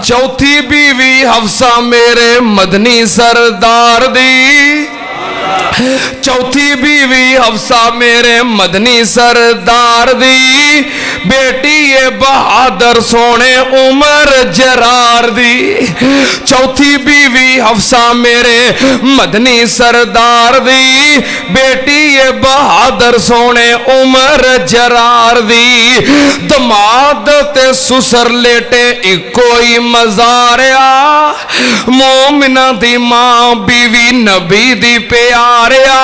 चौथी बीवी हफ्सा मेरे मदनी सरदार दी। चौथी बीवी हफ्सा मेरे मदनी सरदार दी। बेटी ये बहादुर सोने उमर जरार दी। चौथी बीवी हफ्सा मेरे मदनी सरदार दी। बेटी ये बहादुर सोने उमर जरार दी। दमाद ते सुसर लेटे इको ही मजारिया। मोमिना दी मां बीवी नबी दी प्यारिया।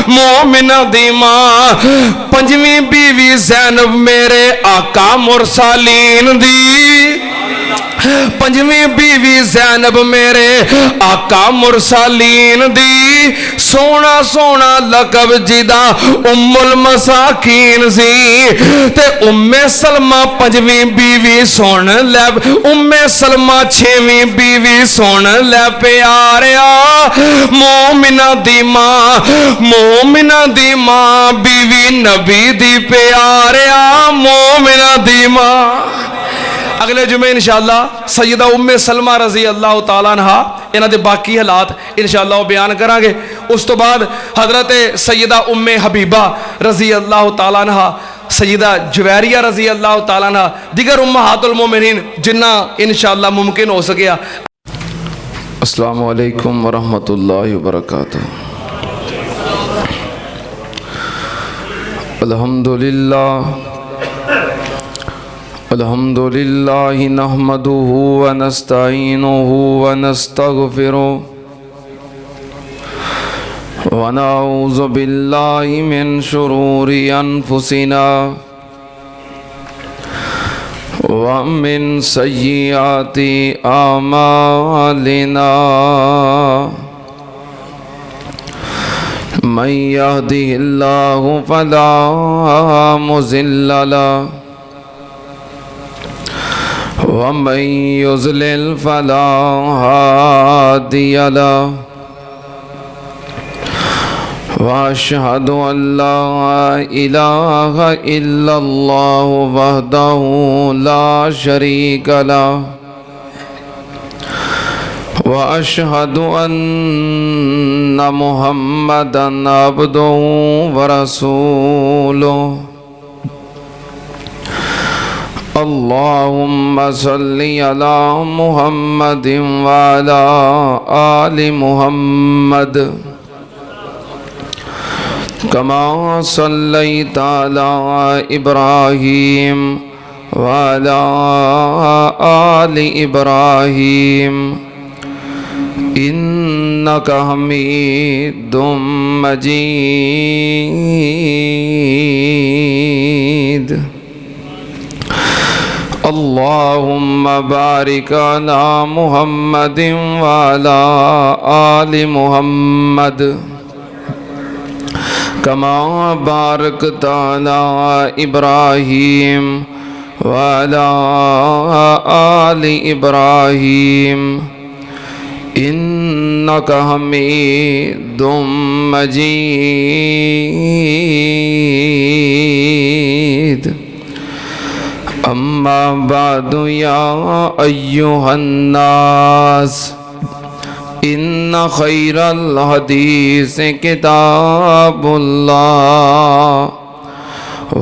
मोमिना दी मां पंजवीं बीवी ज़ैनब मेरे आका मुरसलीन दी। पंजवीं बीवी ज़ैनब मेरे आका मुरसलीन दी। सोना सोना लकब जिदा उम्मुल मसाकीन सी। ते उम्मे सलमा पंजवीं बीवी सुन लै। उम्मे सलमा छेवीं बीवी सुन लै प्यारिया। मोमिना दी मां बीवी नबी दी प्यारिया। मोमिना दी मां। अगले जुमे इंशाअल्लाह सैयदा उम्मे सलमा रजी अल्लाह तआला अन्हा इन्हां दे बाकी हालात इंशाअल्लाह वो बयान करांगे। उस तो बाद हजरत सैयदा उम्मे हबीबा रजी अल्लाह तआला अन्हा, सैयदा जुवैरिया रजी अल्लाह तआला अन्हा, दिगर उम्महातुल मोमिनीन जिन्ना इंशाअल्लाह मुमकिन हो सकिया। अस्सलामु अलैकुम व रहमतुल्लाहि व बरकातुहू। अल्हम्दुलिल्लाह अल्हम्दुलिल्लाहि नहमदुहु व नस्तईनुहु व नस्तगफिरुहु व नऊज़ु बिल्लाहि मिन शुरूरि अनफुसिना व मिन सय्यिआति आमालिना। मन यहदिहिल्लाहु फला मुज़िल्ल लहु वमन युज़लिल फला हादिय लहु। वअशहदु अल्ला इलाहा इल्लल्लाहु वहदहु ला शरीका लहु। वअशहदु अन्ना मुहम्मदन अब्दुहु व रसूलुहु। अल्लाहुम्मा सल्लि अला मुहम्मदिन व अला आलि मुहम्मद कमा सल्लैता अला इब्राहीम व अला आलि इब्राहीम इन्नका हमीदुम मजीद। अल्लाहुम्मा बारिक अला मुहम्मदिन व अला आलि मुहम्मद कमा बारकता अला इब्राहीम व अला आलि इब्राहीम इन्नका हमीदुम मजीद। अम्मा बादु या अय्युहन्नास इन्ना खैरल हदीस किताबुल्लाह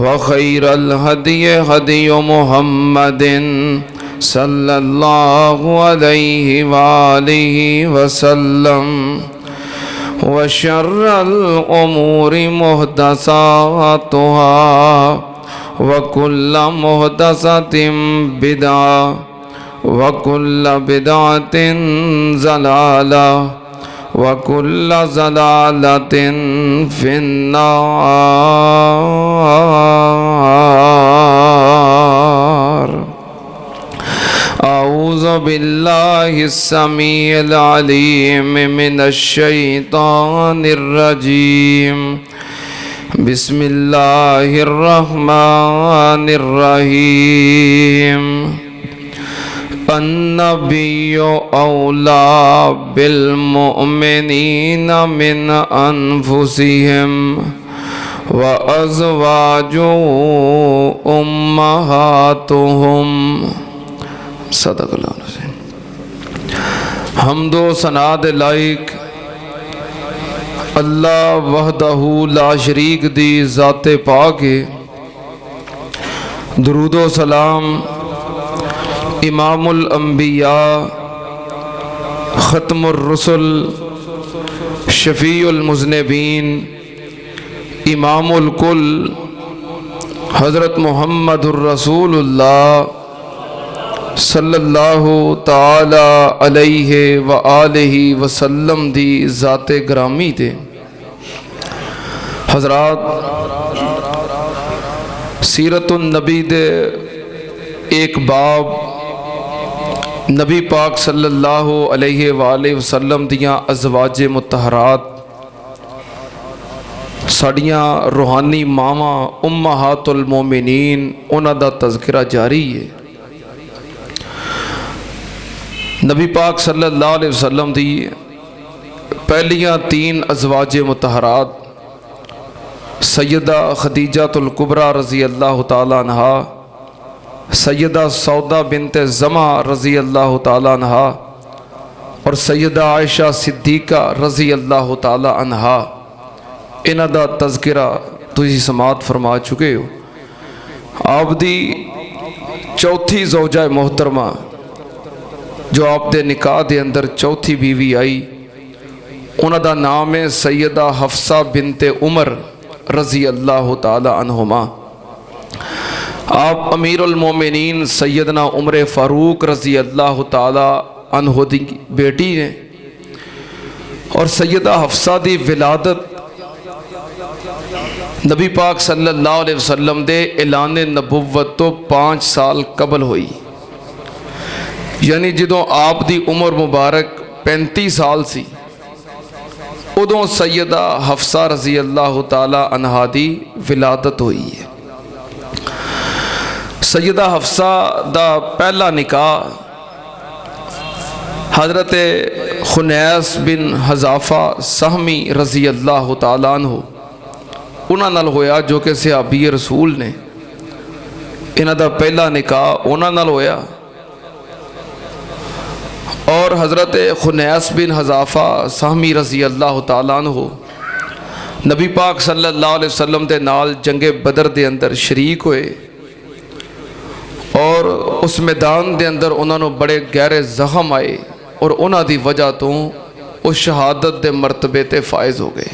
व खैरल हदिय हदिय मुहम्मदिन सल्लल्लाहु अलैहि वालिहि वसल्लम व शर्रल उमूरि मुहदसातुहा व कुल्ल मुहदसतिन बिदअ व कुल्ल बिदअतिन ज़लाला व कुल्ल ज़लालतिन फिन्नार। औज़ु बिल्लाहिस समीइल अलीम मिनश शैतानिर रजीम। बिस्मिल्लाहिर्रहमानिर्रहीम। अन्नबिय्यु औला बिल मुअमिनीना मिन अनफुसिहिम व अज़वाजुहु उम्महातुहुम। सदक़ल्लाहुल अज़ीम। हमदो सना दे लाइक अल्लाह वहदहू ला शरीक दी ज़ाते पाक है। दुरूदो सलाम इमामुल अंबिया ख़त्मुर रुसुल शफ़ीउल मुज़निबीन इमामुल कुल हज़रत मुहम्मदुर रसूलुल्लाह सल्लल्लाहु ताला अलैहि व आलिहि वसल्लम दी ज़ाते ग्रामी थे। हज़रात सीरतुन नबी दे एक बाब नबी पाक सल्लल्लाहु अलैहि वसल्लम दियां अज़वाजे मुतहरात साड़ियाँ रूहानी मावां उम्महातुल मोमिनीन उन्हां दा तज़किरा जारी है। नबी पाक सल्लल्लाहु अलैहि वसल्लम दी पहलियां तीन अज़वाजे मुतहरात सैयदा खदीजातुल कुबरा रज़ी अल्लाह ताला अन्हा, सैयदा सौदा बिनते ज़मा रज़ी अल्लाह ताला अन्हा और सैयदा आयशा सिद्दीक़ा रज़ी अल्लाह ताला अन्हा, इन्हां दा तज़किरा तुसीं समात फरमा चुके हो। आप दी चौथी ज़ौजा मोहतरमा जो आप दे निकाह दे अंदर चौथी बीवी आई, उन्हां दा नाम है सैयदा हफ्सा बिनते उमर रज़ी अल्लाह ताला अन्हुमा। आप अमीरुल मोमिनीन सैयदना उमर फ़ारूक रज़ी अल्लाह ताला अन्हु दी बेटी ने और सैयदा हफ्सा दी विलादत नबी पाक सल्लल्लाहु अलैहि वसल्लम दे ऐलान नबुव्वत तो 5 साल कबल हुई, यानी जदों आप दी उम्र मुबारक 35 साल सी उदों सैयदा हफ्सा रज़ी अल्लाह ताला अन्हा दी विलादत हुई है। सैयदा हफ्सा दा पहला निकाह हज़रत खुनैस बिन हज़ाफ़ा सहमी रज़ी अल्लाह ताला अन्हु उन्हां नाल होया जो कि सहाबी रसूल ने। इन्हां दा पहला निकाह उन्हां नाल होया और हज़रत खुनैस बिन हज़ाफ़ा सहमी रज़ी अल्लाह ताला अन्हु नबी पाक सल्लल्लाहु अलैहि वसल्लम दे नाल जंगे बदर दे अंदर शरीक होए और उस मैदान दे अंदर उन्होंने बड़े गहरे जख्म आए और उन्हां दी वजह तो उस शहादत दे मरतबे ते फायज हो गए।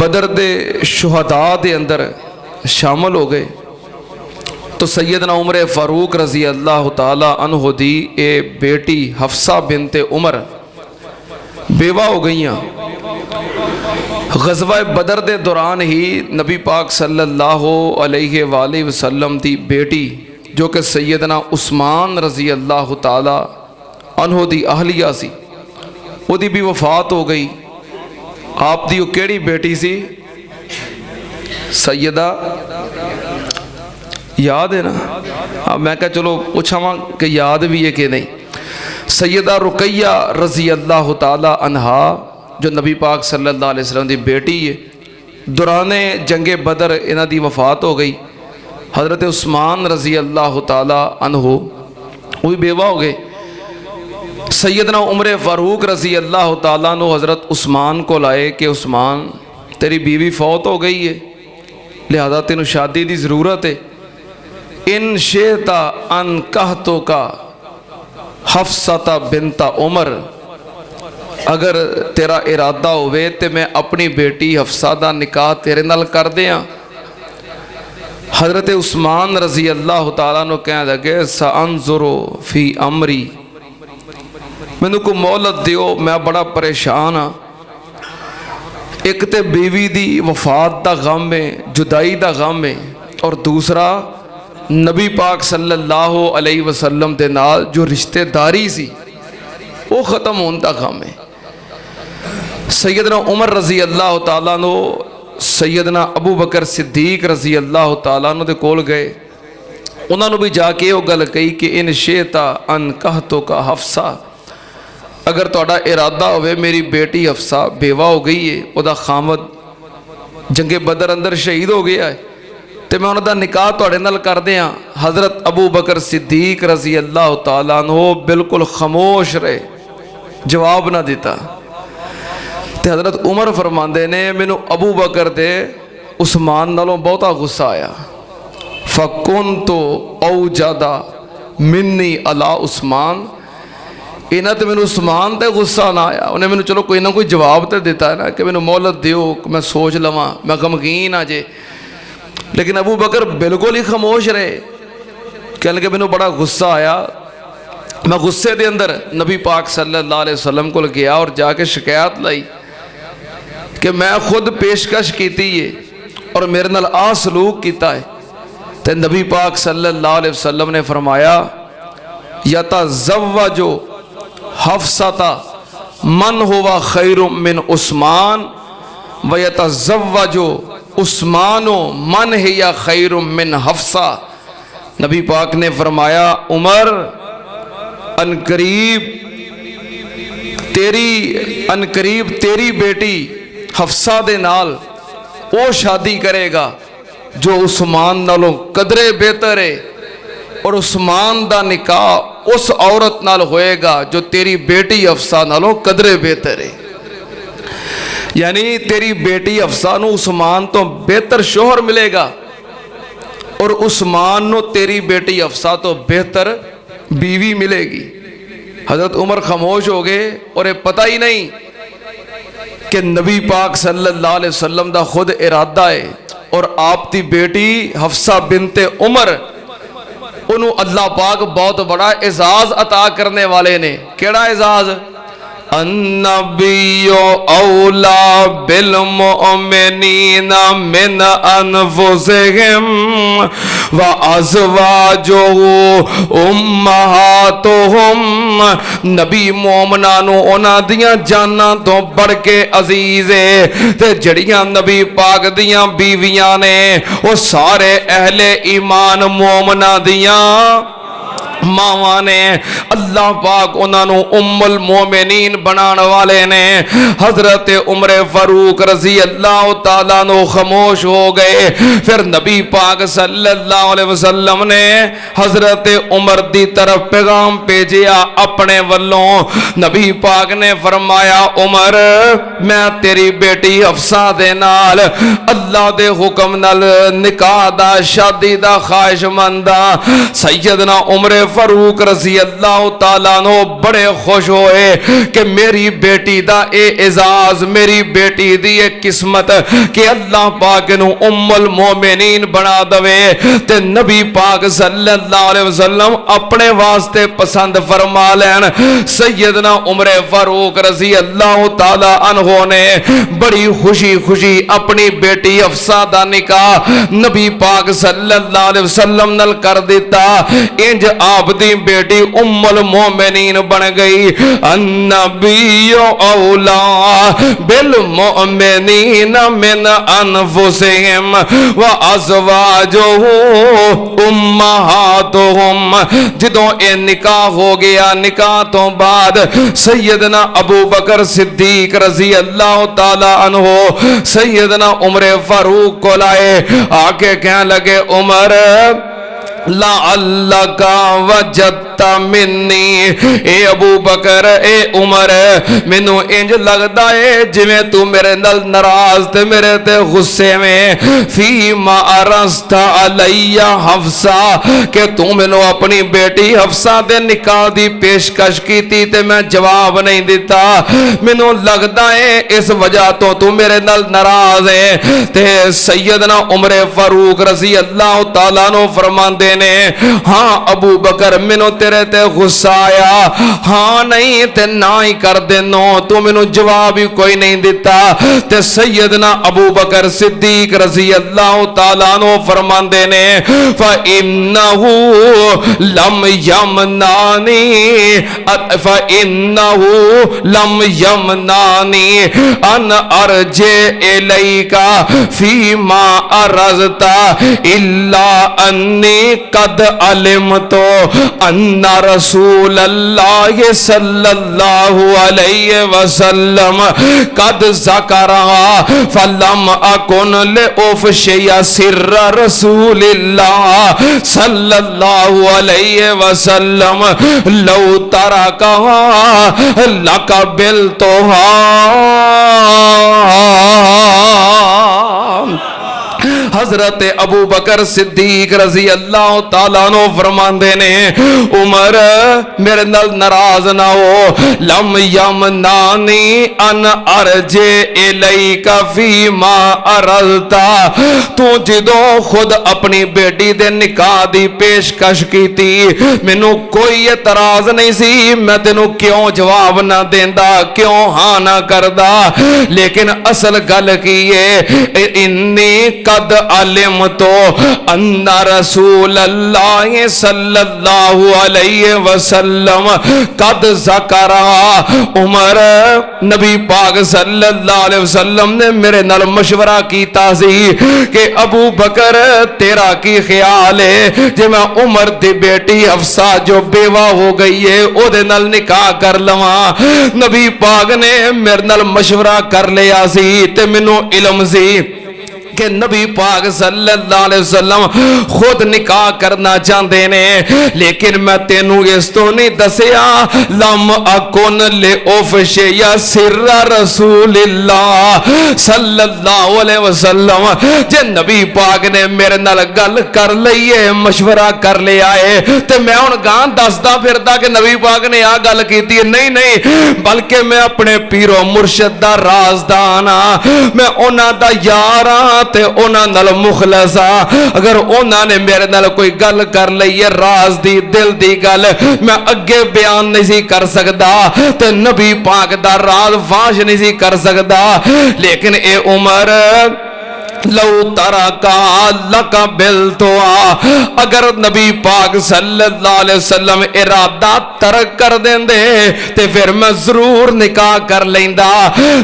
बदर दे शुहदा दे अंदर शामिल हो गए तो सैयदना उमर फ़ारूक रज़ी अल्लाह ताला अन्हु दी ए बेटी हफ्सा बिनते उमर बेवा हो गईयां। ग़ज़वा बदर दे दौरान ही नबी पाक सल्लल्लाहु अलैहि वसल्लम दी बेटी जो कि सैयदना उस्मान रज़ी अल्लाह ताला अन्हु दी अहलिया सी, उदी भी वफ़ात हो गई। आप दी केड़ी बेटी सी? सैयदा याद है ना? अब मैं क्या चलो पूछावा कि याद भी है कि नहीं। सैयदा रुकैया रज़ी अल्लाह ताला अन्हा जो नबी पाक सल्लल्लाहु अलैहि वसल्लम की बेटी है, दौराने जंगे बदर इन्हां दी वफ़ात हो गई। हज़रत उस्मान रज़ी अल्लाह ताला अन्हु वो भी बेवा हो गए। सैयदना उमर फ़ारूक रज़ी अल्लाह ताला अन्हु हज़रत उस्मान को लाए कि उस्मान तेरी बीवी फौत हो गई है, लिहाजा तेन शादी की ज़रूरत है। इन शेता अन कहतो का हफ्सता बिनता उमर, अगर तेरा इरादा होवे तो मैं अपनी बेटी हफ्सा दा निकाह तेरे नाल कर दियां। हज़रत उस्मान रज़ी अल्लाह ताला नु कह लगे सअंज़ुरु फी अमरी, मैनू को मोहलत दियो, मैं बड़ा परेशान हाँ। एक तो बीवी दी वफात दा गम है, जुदाई दा गम है, और दूसरा नबी पाक सल्लल्लाहु अलैहि वसल्लम दे नाल जो रिश्तेदारी सी वो ख़त्म होने का गम है। सैयदना उमर रज़ी अल्लाह ताला नो सैयदना अबू बकर सिद्दीक रज़ी अल्लाह ताला नो दे कोल गए, उन्होंने भी जाके वो गल कही कि इन शेता अन कहतो का हफ्सा, अगर तुहाडा इरादा होवे मेरी बेटी हफ्सा बेवा हो गई है, वह खामद जंगे बदर अंदर शहीद हो गया है, तो मैं उन्होंने निकाह तुहाडे नाल कर दियां। हज़रत अबू बकर सिद्दीक रज़ी अल्लाह तआला अन्हु बिल्कुल खामोश रहे, जवाब ना दिता। तो हज़रत उमर फरमाते ने मैनू अबू बकर दे उस्मान नालों बहुता गुस्सा आया। फ़कुन तो औ ज़्यादा मिन्नी अला उस्मान, इन्हें तो मैनू उस्मान ते गुस्सा ना आया। उन्हें मैनू चलो कोई ना कोई जवाब तो दिता है ना कि मैनू मोहलत दियो, मैं सोच लवां, मैं गमगीन आ जे। लेकिन अबू बकर बिल्कुल ही खामोश रहे। कह लगे मैनू बड़ा गुस्सा आया। मैं गुस्से के अंदर नबी पाक सल्लल्लाहु अलैहि वसल्लम को गया और जाके शिकायत लाई कि मैं खुद पेशकश की है और मेरे नाल आ सलूक किया है। तो नबी पाक सल्लल्लाहु अलैहि वसल्लम ने फरमाया यतज़व्वजु हफ्सता मन हुवा खैरुम मिन उस्मान व यतज़व्वजु उस्मानो मन हिया खैरुम मिन हफ्सा। नबी पाक ने फरमाया उमर अनकरीब तेरी बेटी हफ्सा दे नाल वो शादी करेगा जो उस्मान नालों कदरे बेहतर है, और उस्मान दा निकाह उस औरत नाल होएगा जो तेरी बेटी हफ्सा नालों कदरे बेहतर है। यानी तेरी बेटी हफ्सा नू उस्मान तो बेहतर शोहर मिलेगा और उस्मान नू तेरी बेटी हफ्सा तो बेहतर बीवी मिलेगी। हजरत उमर खामोश हो गए और ये पता ही नहीं कि नबी पाक सल्लल्लाहु अलैहि वसल्लम दा खुद इरादा है और आपकी बेटी हफ्सा बिनते उमर उन्होंने अल्लाह पाक बहुत बड़ा एजाज अता करने वाले ने। केड़ा एजाज? अन्नबियो औला बिल मोमिनीना मिन अनफुसिहिम व अज़वाजुहु उम्महातुहुम। नबी मोमना नू उन्हां दियां जानां तो बढ़ के अजीज है ते जड़ियां नबी पाक दियां बीवियां ने वो सारे अहले ईमान मोमना दियां मावा ने। अल्लाह पाक उन्होंने उम्मुल मोमिनीन बनाने वाले ने। हजरत उमर फारूक रजी अल्लाह तआला नो खामोश हो गए। फिर नबी पाक सल्लल्लाहु अलैहि वसल्लम ने हजरत उमर दी तरफ पैगाम भेजिया अपने वल्लों। नबी पाक ने फरमाया उमर मैं तेरी बेटी हफ्सा दे नाल अल्लाह दे हुक्म नाल निकाह दा शादी दा ख्वाहिशमंद हां। सैयदना उमर फारूक रजी अल्लाह तआला नो बड़े खुश होए कि मेरी बेटी दा ए एजाज, मेरी बेटी दी ए किस्मत कि अल्लाह पाक नू उम्मुल मोमिनीन बना दवे। ते नबी पाक सल्लल्लाहु अलैहि वसल्लम अपने वास्ते पसंद फरमा लैन। सैयदना उमर फारूक रजी अल्लाह तआला अन्हो ने बड़ी खुशी खुशी अपनी बेटी हफ्सा दा निकाह नबी पाक सल्लल्लाहु अलैहि वसल्लम नाल कर दिता। इंज आपदी बेटी उम्मुल मोमिनीन बन गई। अन्नबियो औला बिल मोमिनीन मिन अनफुसिहिम व अज़वाजुहु उम्महातुहुम। जदों ए निकाह हो गया, निकाह तो बाद सैयदना अबू बकर सिद्दीक रजी अल्लाह तआला अन्हो सैयदना उमर फारूक को लाए। आके कहने लगे उमर ला अल्लाह का वजता मिन्नी। ए अबू बकर ए उमर मैनू इंज लगता है जिवें तू मेरे नाल नाराज ते मेरे ते गुस्से में फी मा अरस्ता अलैया हफ्सा के तू मैनू अपनी बेटी हफ्सा दे निकाह दी पेशकश की ते मैं जवाब नहीं दिता। मैनू लगता है इस वजह तो तू मेरे नाल नाराज है। ते सैयदना उमर फारूक रजी अल्लाह तआला नो फरमांदे ने हाँ अबू बकर मैनू तेरे ते गुस्सा आया, हाँ नहीं ते ना ही कर देनो, तू मैनू जवाब ही कोई नहीं दिता। ते सैयदना अबू बकर सिद्दीक रजी अल्लाह तआला नो फरमांदे ने फ़इन्नहु लम यमनानी अन अर्जे इलैका फीमा अरज़ता इल्ला अन्नी कद अलिम तो अन्न अन्ना रसूल अल्लाह सल्लल्लाहु अलैहि वसल्लम कद ज़करा फलम अकुन ले उफ़शिया सिर्र रसूलिल्लाह सल्लल्लाहु अलैहि वसल्लम लौ तरकहा लक़बिलतुहा। हजरत अबू बकर सिद्दीक रजी अल्लाह तआला नो फरमांदे ने उमर मेरे नाल नाराज ना हो। लम यमनानी अन अर्जे इलैका फीमा अरज़ता, तू जदों खुद अपनी बेटी दे निकाह दी पेशकश कीती मैनू कोई एतराज नहीं सी, मैं तेनू क्यों जवाब ना देंदा, क्यों हाँ ना करदा। लेकिन असल गल की है इन्नी कद अलिम तो अन्ना रसूल अल्लाह सल्लल्लाहु अलैहि वसल्लम कद ज़करा। उमर नबी पाक सल्लल्लाहु अलैहि वसल्लम ने मेरे नाल मशवरा कीता सी कि अबू बकर तेरा की ख्याल है जे मैं उमर दी बेटी हफ्सा जो बेवा हो गई है ओदे नाल निकाह कर लवा। नबी पाक ने मेरे नाल मशवरा कर लिया सी ते मैनू इल्म सी कि नबी पाक सल्लल्लाहु अलैहि वसल्लम खुद निकाह करना चाहते ने, लेकिन मैं तेनू इस तो नहीं दसिया लम अकुन ले उफ़शिया सिर्र रसूलिल्लाह सल्लल्लाहु अलैहि वसल्लम। जे नबी पाक ने मेरे नाल गल कर लई है मशवरा कर लिया है ते मैं हुण गां दसदा फिरदा कि नबी पाक ने आ गल कीती है, नहीं नहीं, बल्कि मैं अपने पीरो मुर्शिद दा राजदान हां, मैं उन्हां दा यार हां ते उन्हां नाल मुखलस हां। अगर उन्हां ने मेरे नाल कोई गल कर लई है राज दी दिल दी गल मैं अगे बयान नहीं सी कर सकदा ते नबी पाक दा राज फाश नहीं सी कर सकदा। लेकिन ए उमर लौ तरका लक़बिलतुहा, अगर नबी पाक सल्लल्लाहु अलैहि वसल्लम इरादा तरक कर देंदे ते फिर मैं जरूर निकाह कर लेंदा।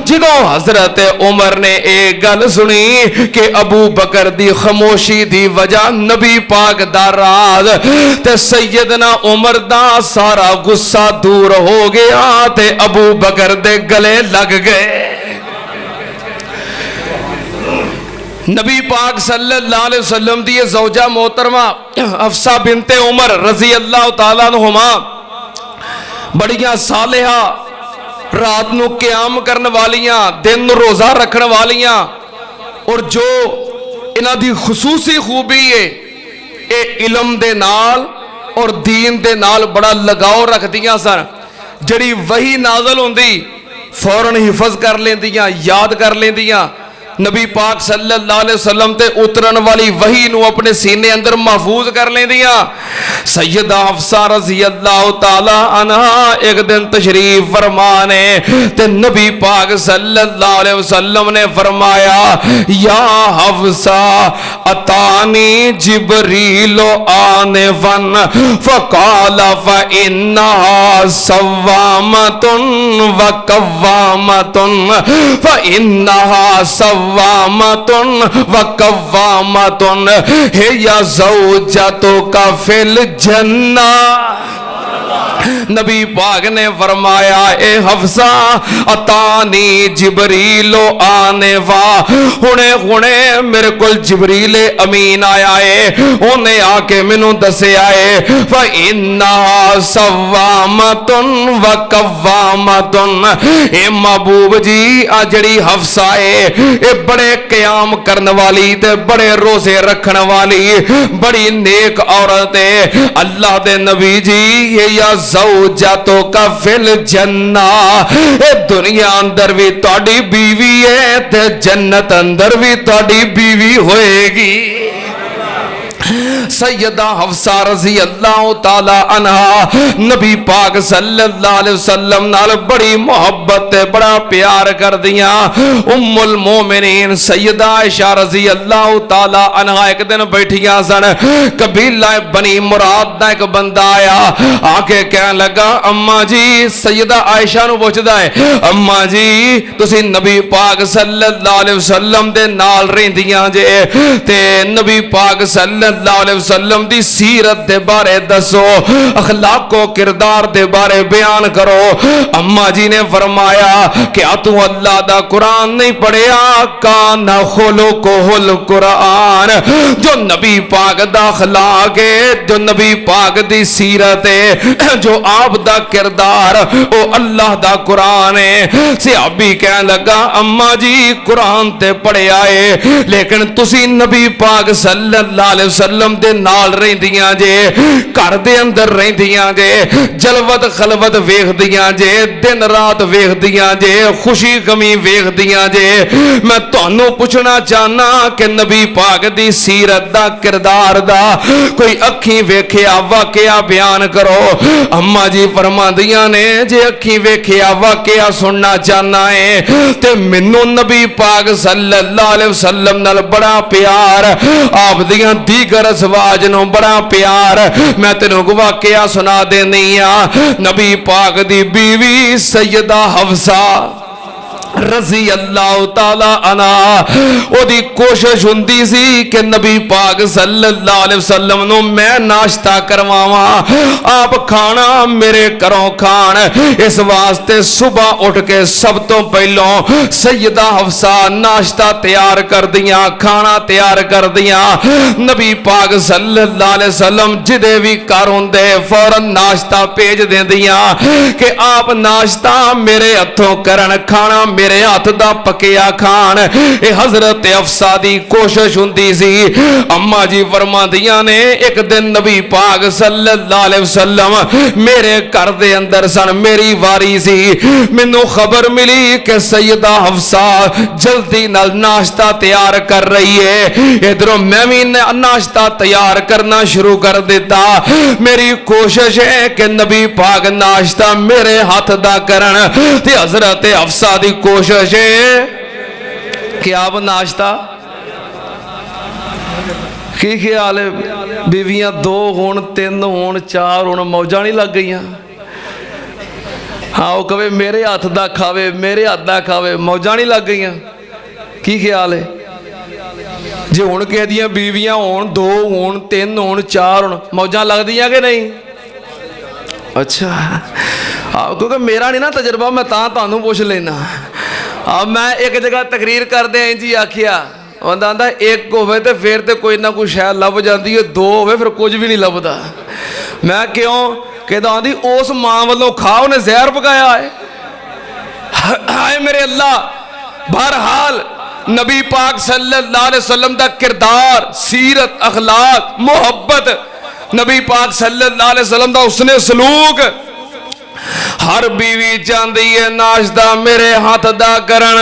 जदों हजरत उमर ने एक गल सुनी कि अबू बकर दी खामोशी दी वजह नबी पाक दा राज ते सैयदना उमर दा सारा गुस्सा दूर हो गया ते अबू बकर दे गले लग गए। नबी पाक सल्लल्लाहु अलैहि वसल्लम दी ज़ौजा मोहतरमा हफ्सा बिनते उमर रजी अल्लाह तआला अन्हुमा बड़ियां सालिहा, रात नू क़याम करन वालियां, दिन रोजा रखन वालियां, और जो इन्हां दी खुसूसी खूबी है ये इल्म दे नाल और दीन दे नाल बड़ा लगाव रखदियां सन। जड़ी वही नाज़िल होंदी फौरन हिफज कर लेंदियां, याद कर लेंदियां। नबी पाक सल्लल्लाहु अलैहि वसल्लम ते उतरन वाली वही नू अपने सीने अंदर महफूज कर लेंदियां। सैयदा हफ्सा रज़ी अल्लाह तआला अन्हा एक दिन तशरीफ फरमा ने ते नबी पाक सल्लल्लाहु अलैहि वसल्लम ने फरमाया या हफ्सा अतानी जिब्रीलो आने वन फ़क़ाला फ़इन्नहा सव्वामतुन व कव्वामतुन फ़इन्नहा वामतुन व कव्वामतुन हे या ज़ौजतो का फिल जन्नह। नबी पाक ने फरमाया ए हफ्सा अतानी जिब्रीलो आने वा, हुणे हुणे मेरे को जिब्रील अमीन आया है, उन्हें आके मैनू दसिया है फ इन्ना सव्वामतुन व कव्वामतुन। ए महबूब जी आ जड़ी हफ्सा है ये बड़े क़याम करने वाली ते बड़े रोजे रखने वाली बड़ी नेक औरत है। अल्लाह दे नबी जी ये या ज़ौजतो का फिल जन्ना, ए दुनिया अंदर भी तुहाडी बीवी है ते जन्नत अंदर भी तुहाडी बीवी होएगी। सैयदा हफ्सा रज़ी अल्लाह तआला अन्हा नबी पाक सल्लल्लाहु अलैहि वसल्लम नाल बड़ी मोहब्बत बड़ा प्यार कर दिया। उम्मुल मोमिनीन सैयदा आयशा रज़ी अल्लाह तआला अन्हा एक दिन बैठियां सन, कबीला बनी मुराद दा एक बंदा आया, आके कहन लगा अम्मा जी, सैयदा आयशा नु पुछदा है अम्मा जी तुसी नबी पाक सल्लल्लाहु अलैहि वसल्लम दे नाल रहंदियां जे ते नबी पाक सल्लल्लाहु अलैहि अलैहि वसल्लम दी सीरत दे बारे दसो, अखलाको किरदार दे बारे बयान करो। अम्मा जी ने फरमाया क्या तू अल्लाह दा कुरान नहीं पढ़िया? काना खुलुकुहुल कुरान, जो नबी पाक दा अखलाक है, जो नबी पाक दी सीरत है, जो आप दा किरदार ओ अल्लाह दा कुरान है। सहाबी कह लगा अम्मा जी कुरान ते पढ़िया है, लेकिन तुसी नबी पाक सल्लल्लाहु अलैहि वसल्लम दे नाल रहंदियां जे, घर दे अंदर रहंदियां जे, जलवत खलवत वेखदियां जे, दिन रात वेखदियां जे, खुशी गमी वेखदियां जे। मैं तुहानू पूछना चाहना कि नबी पाक दी सीरत दा किरदार दा कोई अखी वेखिया वाकया बयान करो। अम्मा जी फरमांदियां ने जे अखी वेखिया वाकया सुनना चाहना है ते मैनू नबी पाक सल्लल्लाहु अलैहि वसल्लम नाल बड़ा प्यार, आप दियां दीगर अज़वाज नू बड़ा प्यार। मैं तेनू वाकया सुना देनी आ। नबी पाक दी बीवी सैयदा हफ्सा रज़ी अल्लाह ताला अन्हा, ओदी कोशिश हुंदी सी कि नबी पाक सल्लल्लाहु अलैहि वसल्लम नू मैं नाश्ता करवावा, आप खाना मेरे घरों खान। इस वास्ते सुबह उठ के सब तो पहलों सैयदा हफ्सा नाश्ता तैयार कर दियां, खाना तैयार कर दियां। नबी पाक सल्लल्लाहु अलैहि वसल्लम जिदे भी घर हुंदे फौरन नाश्ता भेज देंदियां कि आप नाश्ता मेरे हथों करन, खाना मेरे हाथ दा पकिया खान। ए हजरत अफसा दी कोशिश हुंदी सी। अम्मा जी फरमांदियां ने एक दिन नबी पाक सल्लल्लाहु अलैहि वसल्लम मेरे घर दे अंदर सन, मेरी वारी सी, मैनू खबर मिली कि सैयदा हफ्सा जल्दी नाल नाश्ता तैयार कर रही है। इधरों मैं भी नाश्ता तैयार करना शुरू कर दिता। मेरी कोशिश है कि नबी पाक नाश्ता मेरे हाथ दा करन ते हजरत हफ्सा दी कोशिश है कि आप नाश्ता। की ख्याल है? बीवियां दो होण, तीन होण, चार होण, मौजा नहीं लग गई? हाँ, वो कहे मेरे हाथ दा खावे, मेरे हाथ दा खावे, मौजा नहीं लग गई? की ख्याल है? जे हुण कह दियां बीवियां होण, दो होण, तीन होण, चार होण, मौजा लगदियां कि नहीं? अच्छा, हाँ, क्योंकि मेरा नहीं ना तजर्बा, मैं तां पुछ लेना। अब मैं एक जगह तकरीर करदे इंज ही आखिया, आंदा एक होवे ते फिर ते कोई ना कोई शै लभ जाती है, दो होवे फिर कुछ भी नहीं लभदा। मैं क्यों? कहता आंदी उस मां वालों खा, उन्हें जहर पकाया है। हाय मेरे अल्लाह। बहरहाल नबी पाक सल्लल्लाहु अलैहि वसल्लम दा किरदार, सीरत, अखलाक, मोहब्बत, नबी पाक सल्लल्लाहु अलैहि वसल्लम दा उसने सलूक, हर बीवी चाहती है नाश्ता मेरे हाथ दा करन।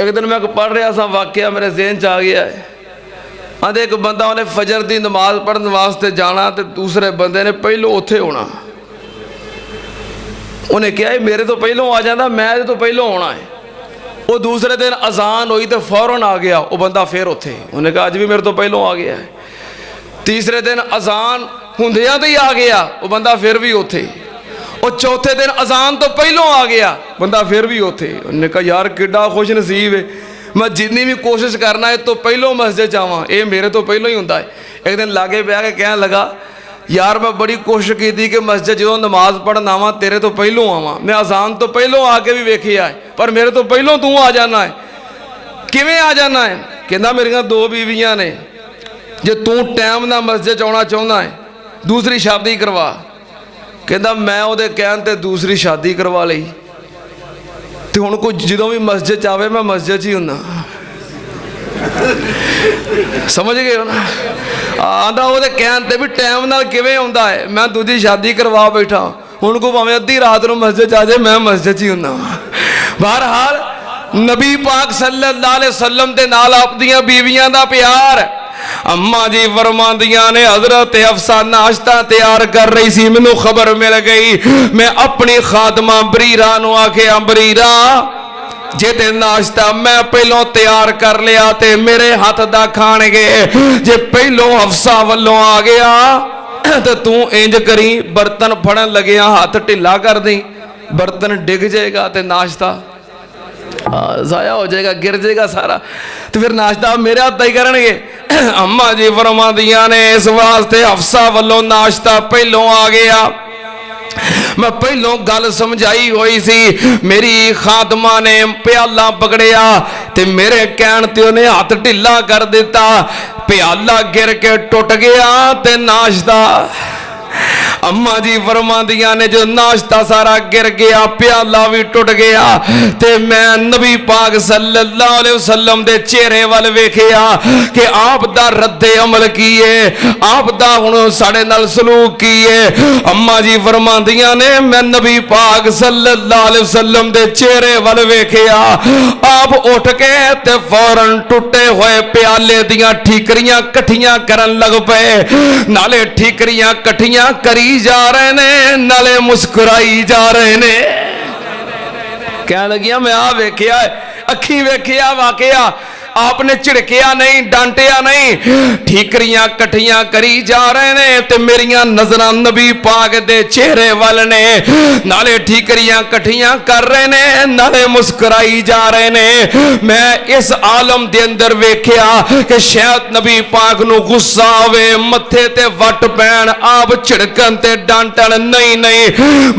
एक दिन मैं पढ़ रहा था, वाकया मेरे ज़हन च आ गया है। आंदे एक बंदा उन्हें फजर की नमाज पढ़ने वास्ते जाना, तो दूसरे बंदे ने पहलों उत्थे होना। उन्हें कहा मेरे तो पहलों आ जाता, मैं तो पहलों होना है। वो दूसरे दिन अजान हुई तो फौरन आ गया, वो बंदा फिर उत्थे। उन्हें कहा अज भी मेरे तो पहलों आ गया है। तीसरे दिन अजान हुंदियां तो ही आ गया, वो बंदा फिर भी उत्थे। और चौथे दिन अजान तो पहलों आ गया, बंदा फिर भी उत्थे। उन्हें कहा यार किड्डा खुश नसीब है, मैं जिन्नी भी कोशिश करना है तो पहलों मस्जिद जावां, ये मेरे तो पहलों ही हुंदा है। एक दिन लागे बह के कहने लगा यार मैं बड़ी कोशिश की थी कि मस्जिद जो नमाज पढ़न आवां तेरे तो पहलों आवां, मैं अजान तो पहलों आके भी वेखिया है, पर मेरे तो पहलों तू आ जाना है। किवें आ जाना है? कहंदा मेरियां दो बीवियां ने, जे तू टाइम नाल मस्जिद आउणा चाहुंदा है दूसरी शादी करवा। कहंदा मैं उहदे कहण ते दूसरी शादी करवा लई, ते हुण कोई जदों भी मस्जिद आवे मैं मस्जिद ही हुंदा। समझ गए हो ना? आंदा उहदे कहण ते भी टाइम नाल किवें आउंदा है, मैं दूजी शादी करवा बैठा, हुण को भावें अद्धी रात नूं मस्जिद आ जाए मैं मस्जिद ही हुंदा। बहरहाल नबी पाक सल्लल्लाहु अलैहि वसल्लम दे नाल आपदियां बीवियां दा प्यार। अम्मा जी फरमांदियां ने हजरत हफ्सा नाश्ता तैयार कर रही सी, मैनू खबर मिल गई। मैं अपनी खादमा बरीरा नू आखिया बरीरा जे ते नाश्ता मैं पहलों तैयार कर लिया ते मेरे हाथ दा खाणगे, जे पहलों हफ्सा वालों आ गया तो तू इंज करी बर्तन फड़न लगे हाथ ढिला कर दी, बर्तन डिग जाएगा ते नाश्ता ज़ाया हो जाएगा, गिर जाएगा सारा, तो फिर नाश्ता मेरे हथ ही करेंगे। अम्मा जी फरमादियां ने इस वास्ते हफ्सा वालों नाश्ता पहलों आ गया। मैं पहलों गल समझाई हुई सी, मेरी खादमा ने प्याला पकड़िया ते मेरे कहण ते उन्हें हाथ ढिला कर दिता, प्याला गिर के टुट गया ते नाश्ता। अम्मा जी फरमादियां ने जो नाश्ता सारा गिर गया, प्याला भी टुट गया, ते मैं नबी पाक सल्लल्लाहु अलैहि वसल्लम दे चेहरे वाल वेखिया कि आप दा रद्दे अमल कीए, आप दा हुण साडे नाल सलूक कीए। अम्मा जी फरमादियां ने मैं नबी पाक सल्लल्लाहु अलैहि वसल्लम दे चेहरे वाल वेखिया, आप उठ के ते फौरन टुटे हुए प्याले दियां ठीकरियां कट्ठियां करन लग पे, नाले ठीकरियां कट्ठियां करी जा रहे ने, नाले मुस्कुराई जा रहे ने। कह लगिया मैं आ वेखिया, अखी वेखिया वाकया, आपने झिड़किया नहीं, डांटिया नहीं, ठीकरियां कट्ठियां करी जा रहे ने ते मेरियां नजरां नबी पाक दे चेहरे वाल ने, नाले ठीकरियां कट्ठियां कर रहे ने, नाले मुस्कुराई जा रहे ने। मैं इस आलम दे अंदर वेखिया कि शायद नबी पाक नू गुस्सा आवे, मत्थे ते वट पैण, आप झिड़कन ते डांटन, नहीं नहीं,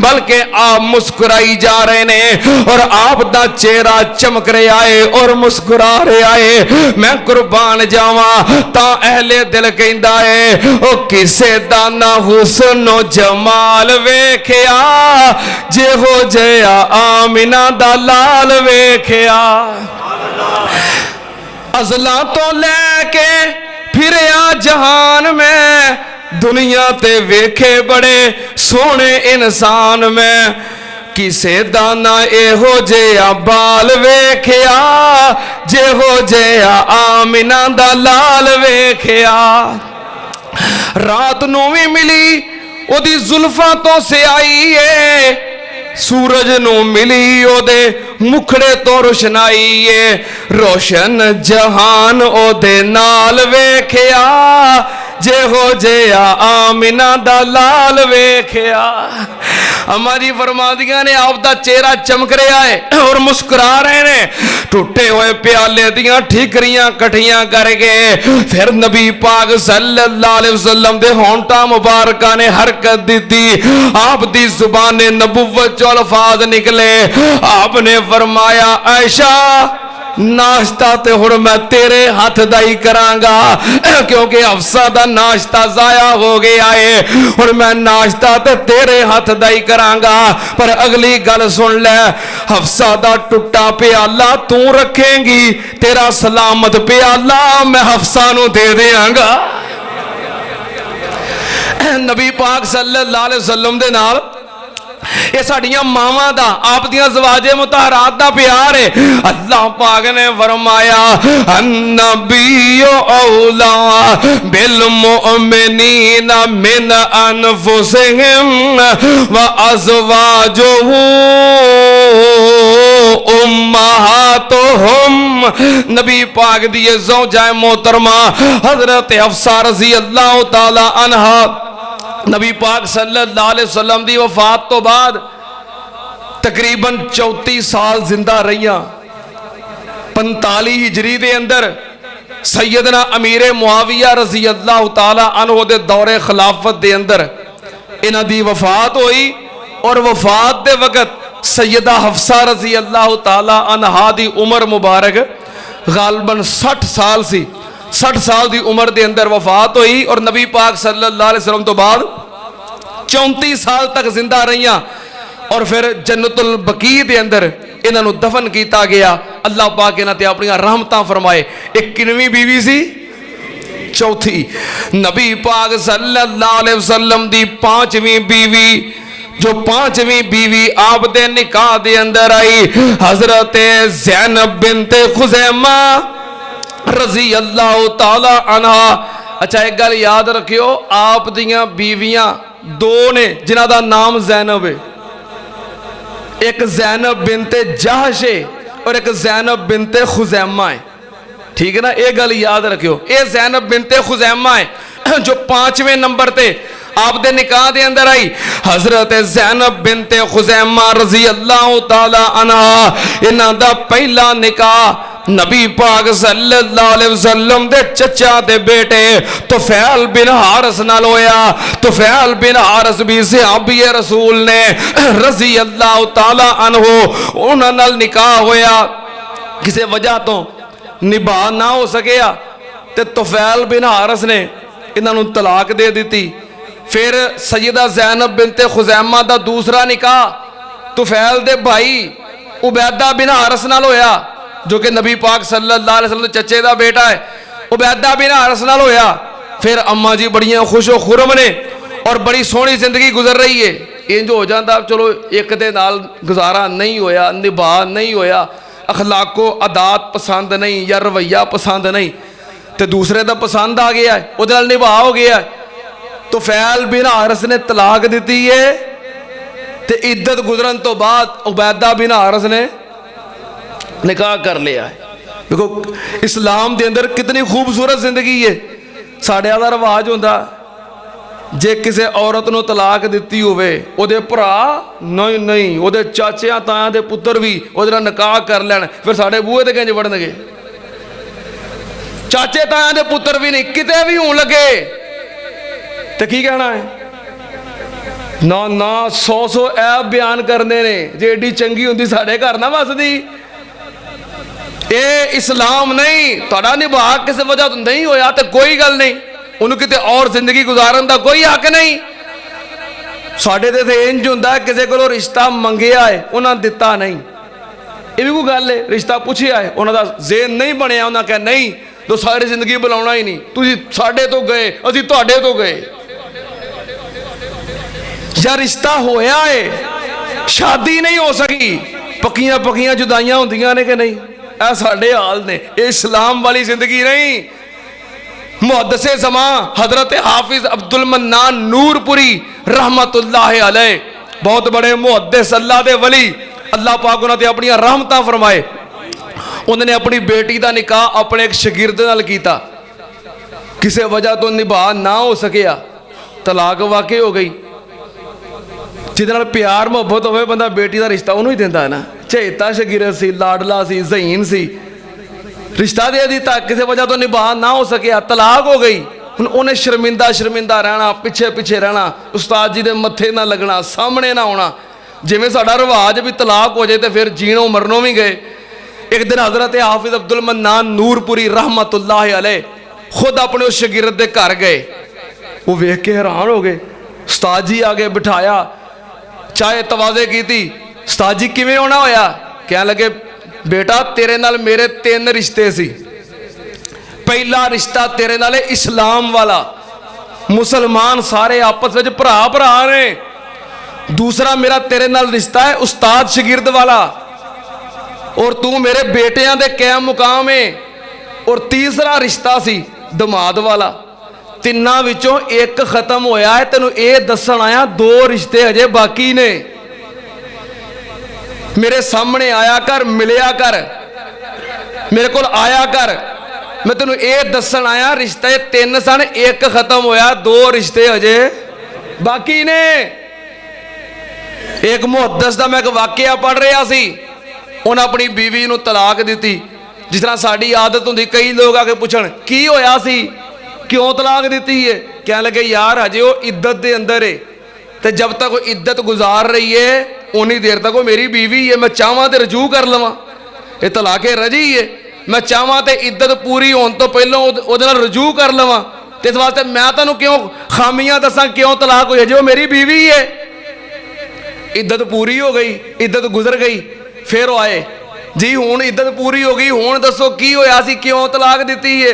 बल्कि आप मुस्कुराई जा रहे ने और आप दा चेहरा चमक रहा है और मुस्कुरा रहा है। मैं कुर्बान जावा ता अहले दिल कहंदा है, ओ किसे दा ना हुस्न जमाल वेखिया, जेहो जया आमिना दा लाल वेखिया। अज़ला तो लैके फिरया जहान में, दुनिया ते वेखे बड़े सोने इंसान में, किसे दाना एहो जेया बाल वेखिया, जेहो जेया आमिना दा लाल वेखिया। रात नू भी मिली ओदी जुल्फां तो स्याई है, सूरज नू मिली ओदे मुखड़े तो रोशनाई है, रोशन जहान ओदे नाल वेखिया, जेहो जेया आमिना दा लाल वेखिया। अम्मा जी फरमादियां ने आप दा चेहरा चमक रहा है और मुस्कुरा रहे ने, टूटे हुए प्याले दियां ठीकरियां कट्ठियां करके फिर नबी पाक सल्लल्लाहु अलैहि वसल्लम दे होंठा मुबारका ने हरकत दी, आप दी जुबान नबुव्वत जो अल्फाज निकले, आपने फरमाया आयशा नाश्ता ते हुण मैं तेरे हथ दा ही करांगा, क्योंकि हफ्सा दा नाश्ता जाया हो गया है, हुण मैं नाश्ता ते तेरे हथ दा ही करांगा। पर अगली गल सुन ले, हफ्सा दा टुट्टा प्याला तू रखेंगी, तेरा सलामत प्याला मैं हफ्सा नू दे देंगा। नबी पाक सल्लल्लाहु अलैहि वसल्लम दे नाल ये साड़ियां मावां दा, आप दियां ज़वाजे मुतहरात दा प्यार है। अल्लाह पाक ने फरमाया अन्नबियो औला बिल मुमिनीना मिन अनफुसिहिम व अज़वाजुहु उम्महातुहुम। नबी पाक दी ज़ौजाए मोहतरमा हज़रत हफ्सा रज़ी अल्लाह ताला अन्हा नबी पाक सल्लल्लाहु अलैहि वसल्लम दी वफात तो बाद तकरीबन 34 साल जिंदा रहियां। 45 हिजरी दे अंदर सैयदना अमीर मुआविया रज़ी अल्लाह ताला अन्हु दे दौरे खिलाफत दे अंदर इन्हां दी वफात हुई और वफात दे वक़्त सैयदा हफ्सा रज़ी अल्लाह ताला अन्हा दी उम्र मुबारक गालबन 60 साल सी। 60 साल की उम्र के अंदर वफात हुई और नबी पाक सल्लल्लाहु अलैहि वसल्लम तो बाद 34 साल तक जिंदा रहियां और फिर जन्नतुल बकी के अंदर इन्हों दफन किया गया। अल्लाह पाक इन्हां ते अपनी रहमतां फरमाए। एक किनवी बीवी सी, चौथी। नबी पाक सल्लल्लाहु अलैहि वसल्लम दी 5वीं बीवी, जो 5वीं बीवी आप दे निकाह दे अंदर आई, हजरत ज़ैनब बिनते खुज़ैमा रज़ी अल्लाह ताला अन्हा। अच्छा एक गल याद रखियो, आप दियां बीवियां दो ने जिन्हां दा नाम ज़ैनब है, एक ज़ैनब बिनते जहश है और एक ज़ैनब बिनते खुज़ैमा है। ठीक है ना, ये गल याद रखियो। ये ज़ैनब बिनते खुज़ैमा है जो 5वें नंबर ते आप दे निकाह दे अंदर आई हजरत ज़ैनब बिनते खुज़ैमा रज़ी अल्लाह ताला अन्हा इन्हां दा पहला निकाह नबी पाक सल्लल्लाहु अलैहि वसल्लम दे चचा दे बेटे तुफैल बिन हारिस नाल होया। तुफैल बिन हारिस भी सहाबी रसूल ने रज़ी अल्लाह ताला अन्हु उन्हां नाल निकाह होया। किसी वजह तो निभा ना हो सकिया ते तुफैल बिन हारिस ने इन्हां नूं तलाक दे दी। फिर सैयदा ज़ैनब बिनते खुज़ैमा दा दूसरा निकाह तुफैल दे भाई उबैदा बिन हारिस नाल होया जो कि नबी पाक सल्लल्लाहु अलैहि वसल्लम चचे का बेटा है। उबैदा बिन हारिस नाल होया। फिर अम्मा जी बड़ियां खुशो खुरम ने और बड़ी सोहनी जिंदगी गुजर रही है। इंज हो जाता चलो एक दे नाल गुजारा नहीं होया निभा नहीं होया अखलाको अदात पसंद नहीं या रवैया पसंद नहीं तो दूसरे का पसंद आ गया है उहदे नाल निभा हो गया है। तो फैल बिन हारिस ने तलाक दी है तो इद्दत गुजरन तो बाद उबैदा बिन हारिस ने निकाह कर लिया है। देखो इस्लाम के अंदर कितनी खूबसूरत जिंदगी है। साढ़े दा रिवाज होंदा जे किसी औरत को तलाक दी होवे ओदे भरा नहीं नहीं ओदे चाचियां तायां दे पुत्र भी ओदे नाल निकाह कर लैण फिर साढ़े बूहे ते किंज वड़नगे। चाचे तायां दे पुत्र भी नहीं किते भी होण लगे तो की कहना है ना ना 100 ऐब बयान करने ने जे एडी चंगी हुंदी साढ़े घर ना वसदी। ये इस्लाम नहीं तुहाडा निभा किसी वजह तो नहीं होया तो कोई गल नहीं उन्होंने किते और जिंदगी गुजारन का कोई हक नहीं। साडे ते इंज हुंदा किसी को रिश्ता मंगिया है उन्हें दिता नहीं ये भी कोई गल है। रिश्ता पूछिया है उन्होंने ज़ेन नहीं बनया उन्हें कहा नहीं तो सारी जिंदगी बुलाना ही नहीं तुसीं साडे तो गए असीं तुहाडे तो गए। या रिश्ता होया है शादी नहीं हो सकी पक्कियां पक्कियां जुदाइयां होंदियां ने कि नहीं ऐ साडे हाल ने ये इस्लाम वाली जिंदगी नहीं। मुहद्दिसे ज़मा हजरत हाफिज अब्दुल मन्नान नूरपुरी रहमतुल्लाह अलैह बहुत बड़े मुहद्दिस अल्लाह दे वली अल्लाह पाक उन्हां ते अपनी रहमतां फरमाए। उन्होंने अपनी बेटी का निकाह अपने एक शागिर्द नाल कीता किसी वजह तो निभा ना हो सकिया तलाक वाकई हो गई। जिहदे नाल प्यार मुहब्बत होवे बंदा बेटी का रिश्ता उन्होंने ही दिंदा है ना झेता शागिर्द सी लाडला सी ज़हीन सी रिश्ता दे दिता किसी वजह तो निभा ना हो सकिया तलाक हो गई। हुण उन्हें शर्मिंदा शर्मिंदा रहना पिछे पिछे रहना उस्ताद जी दे मत्थे ना लगना सामने ना आना जिवें साडा रिवाज भी तलाक हो जाए तो फिर जीणों मरनों भी गए। एक दिन हजरत हाफिज अब्दुल मन्नान नूरपुरी रहमतुल्लाह अलैह खुद अपने उस शागिर्द के घर गए। वो वेख के हैरान हो गए। उस्ताद जी आगे बिठाया चाहे तवाज़े की थी उस्ताद जी किवें होना होया कह लगे बेटा तेरे नाल मेरे 3 रिश्ते सी। पहला रिश्ता तेरे नाल इस्लाम वाला मुसलमान सारे आपस में भरा भरा ने। दूसरा मेरा तेरे नाल रिश्ता है उस्ताद शागिर्द वाला और तू मेरे बेटियां दे कायम मुकाम है। और तीसरा रिश्ता सी दमाद वाला। तिन्ना विचों एक खत्म होया है तेनू ये दसन आया 2 रिश्ते अजे बाकी ने। मेरे सामने आया कर मिलिया कर मेरे को आया कर मैं तेनू ये दसन आया रिश्ते 3 सन एक खत्म होया 2 रिश्ते अजे बाकी ने। एक मुहद्दिस दा मैं एक वाकया पढ़ रहा सी उन्हें अपनी बीवी नूं तलाक दी। जिस तरह साड़ी आदत होंदी कई लोग आके पूछण की होया सी क्यों तलाक दी है कह लगे यार हजे वो इद्दत दे अंदर है तो जब तक वो इद्दत गुजार रही है उन्नी देर तक वो मेरी बीवी है। मैं चाहवां तो रजू कर लवां ये तलाके रजी है। मैं चाहवां तो इद्दत पूरी होने तो पहलों उहदे नाल रजू कर लवां तो इस वास्ते मैं तुहानूं क्यों खामियां दसां क्यों तलाक होई जे वो मेरी बीवी है। इद्दत पूरी हो गई इद्दत गुजर गई फिर वो आए जी हुण इद्दत पूरी हो गई हुण दसो की होया सी क्यों तलाक दी है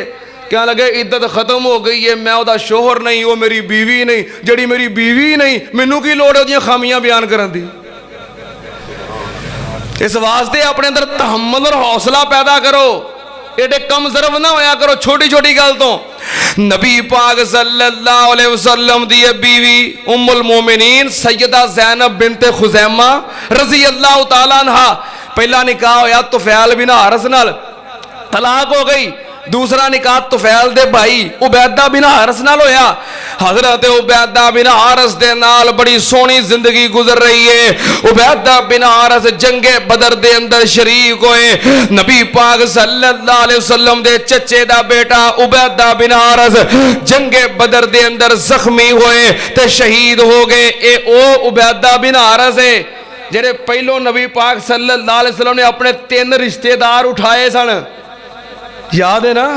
क्या लगे इद्दत खत्म हो गई है मैं उहदा शोहर नहीं वो मेरी बीवी नहीं जिहड़ी मेरी बीवी नहीं मैनू की लोड़ उहदियां खामियां बयान करन दी। इस वास्ते अपने अंदर तहम्मुल और हौसला पैदा करो एडे कम ज़रब ना होया करो छोटी छोटी गल तो। नबी पाक सल्लल्लाहु अलैहि वसल्लम दी बीवी उम्मुल मोमिनीन सैयदा ज़ैनब बिनते खुज़ैमा रज़ी अल्लाह तआला अन्हा पहला निकाह होया तुफैल बिन हारिस नाल तलाक हो गई। दूसरा निकाह तुफैल दे भाई उबैदा बिन हारिस नाल होया। हजरत उबैदा बिन हारिस दे नाल बड़ी सोहनी जिंदगी गुजर रही है। उबैदा बिन हारिस जंगे बदर दे अंदर शरीक होए। नबी पाक सल्लल्लाहु अलैहि वसल्लम दे चचे दा बेटा उबैदा बिन हारिस जंगे बदर दे अंदर जख्मी होए ते शहीद हो गए। ए ओ उबैदा बिन हारिस है जेड़े पहलो नबी पाक सल्लल्लाहु अलैहि वसल्लम ने अपने 3 रिश्तेदार उठाए सन। याद है ना,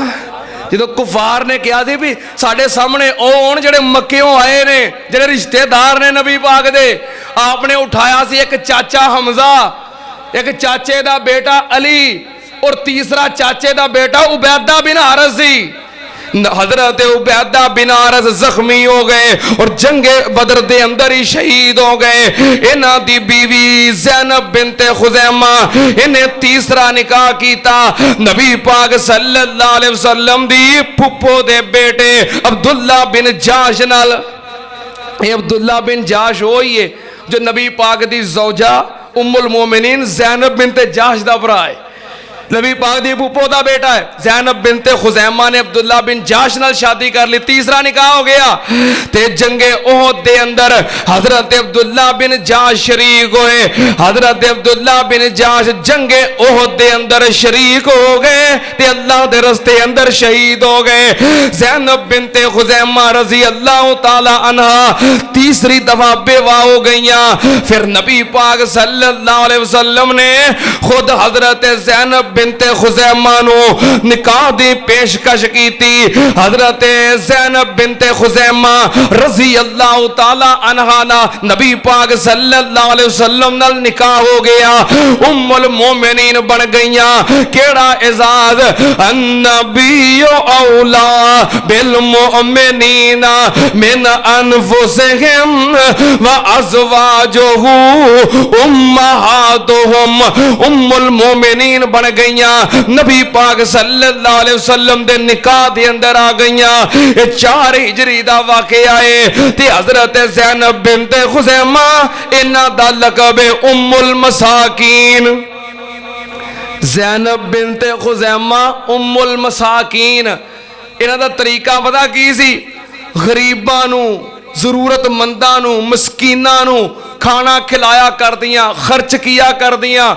जो कुफार ने कहा सी भी साडे सामने आउण जेड़े मक्कियों आए ने जेड़े रिश्तेदार ने नबी पाक दे, आपने उठाया सी एक चाचा हमजा, एक चाचे दा बेटा अली और तीसरा चाचे दा बेटा उबैदा बिन हारिस सी। हजरत उबैदा बिन हारिस जख्मी हो गए और जंगे बदर दे अंदर ही शहीद हो गए। इन्हां दी बीवी ज़ैनब बिनते खुज़ैमा इन्हें तीसरा निकाह कीता नबी पाक सल्लल्लाहु अलैहि वसल्लम दी फुप्पो दे बेटे अब्दुल्ला बिन जाश नाल। ये अब्दुल्ला बिन जाश वही है जो नबी पाक दी ज़ौजा उम्मुल मोमिनीन ज़ैनब बिनते जाश दा भरा है। नबी पाक दी फुप्पो दा बेटा है। ज़ैनब बिनते खुज़ैमा ने अब्दुल्ला बिन जाश नाल शादी कर ली, तीसरा निकाह हो गया। ते जंगे ओहद दे अंदर हजरत अब्दुल्ला बिन जाश शरीक होए। हजरत अब्दुल्ला बिन जाश जंगे ओहद दे अंदर शरीक हो गए ते अल्लाह दे रस्ते अंदर शहीद हो गए। ज़ैनब बिनते खुज़ैमा रज़ी अल्लाह ताला अन्हा तीसरी दफा बेवा हो गईयां। फिर नबी पाक सल्लल्लाहु अलैहि वसल्लम ने खुद हजरत ज़ैनब बिनते खुज़ैमा नु निकाह दी पेशकश की थी। हजरत ज़ैनब बिनते खुज़ैमा रज़ी अल्लाह ताला अन्हा ना नबी पाक सल्लल्लाहु अलैहि वसल्लम नाल निकाह हो गया, उम्मुल मोमिनीन बन गईयां। केड़ा एजाज, अन्नबियो औला बिल मोमिनीना मिन अनफुसिहिम व अज़वाजुहु उम्महातुहुम। उम्मुल मोमिनीन बन गईयां, नबी पाक सल्लल्लाहु अलैहि वसल्लम दे निकाह दे अंदर आ गईयां। ये 4 हिजरी दा वाकया है ते हजरत ज़ैनब बिनते खुज़ैमा इन्हां दा लक़ब है उम्मुल मसाकीन। ज़ैनब बिनते खुज़ैमा उम्मुल मसाकीन। इन्हां दा तरीका पता की सी? गरीबां नू, जरूरतमंदां नू, मस्कीनां नू खाना खिलाया कर दियां, खर्च किया कर दियां,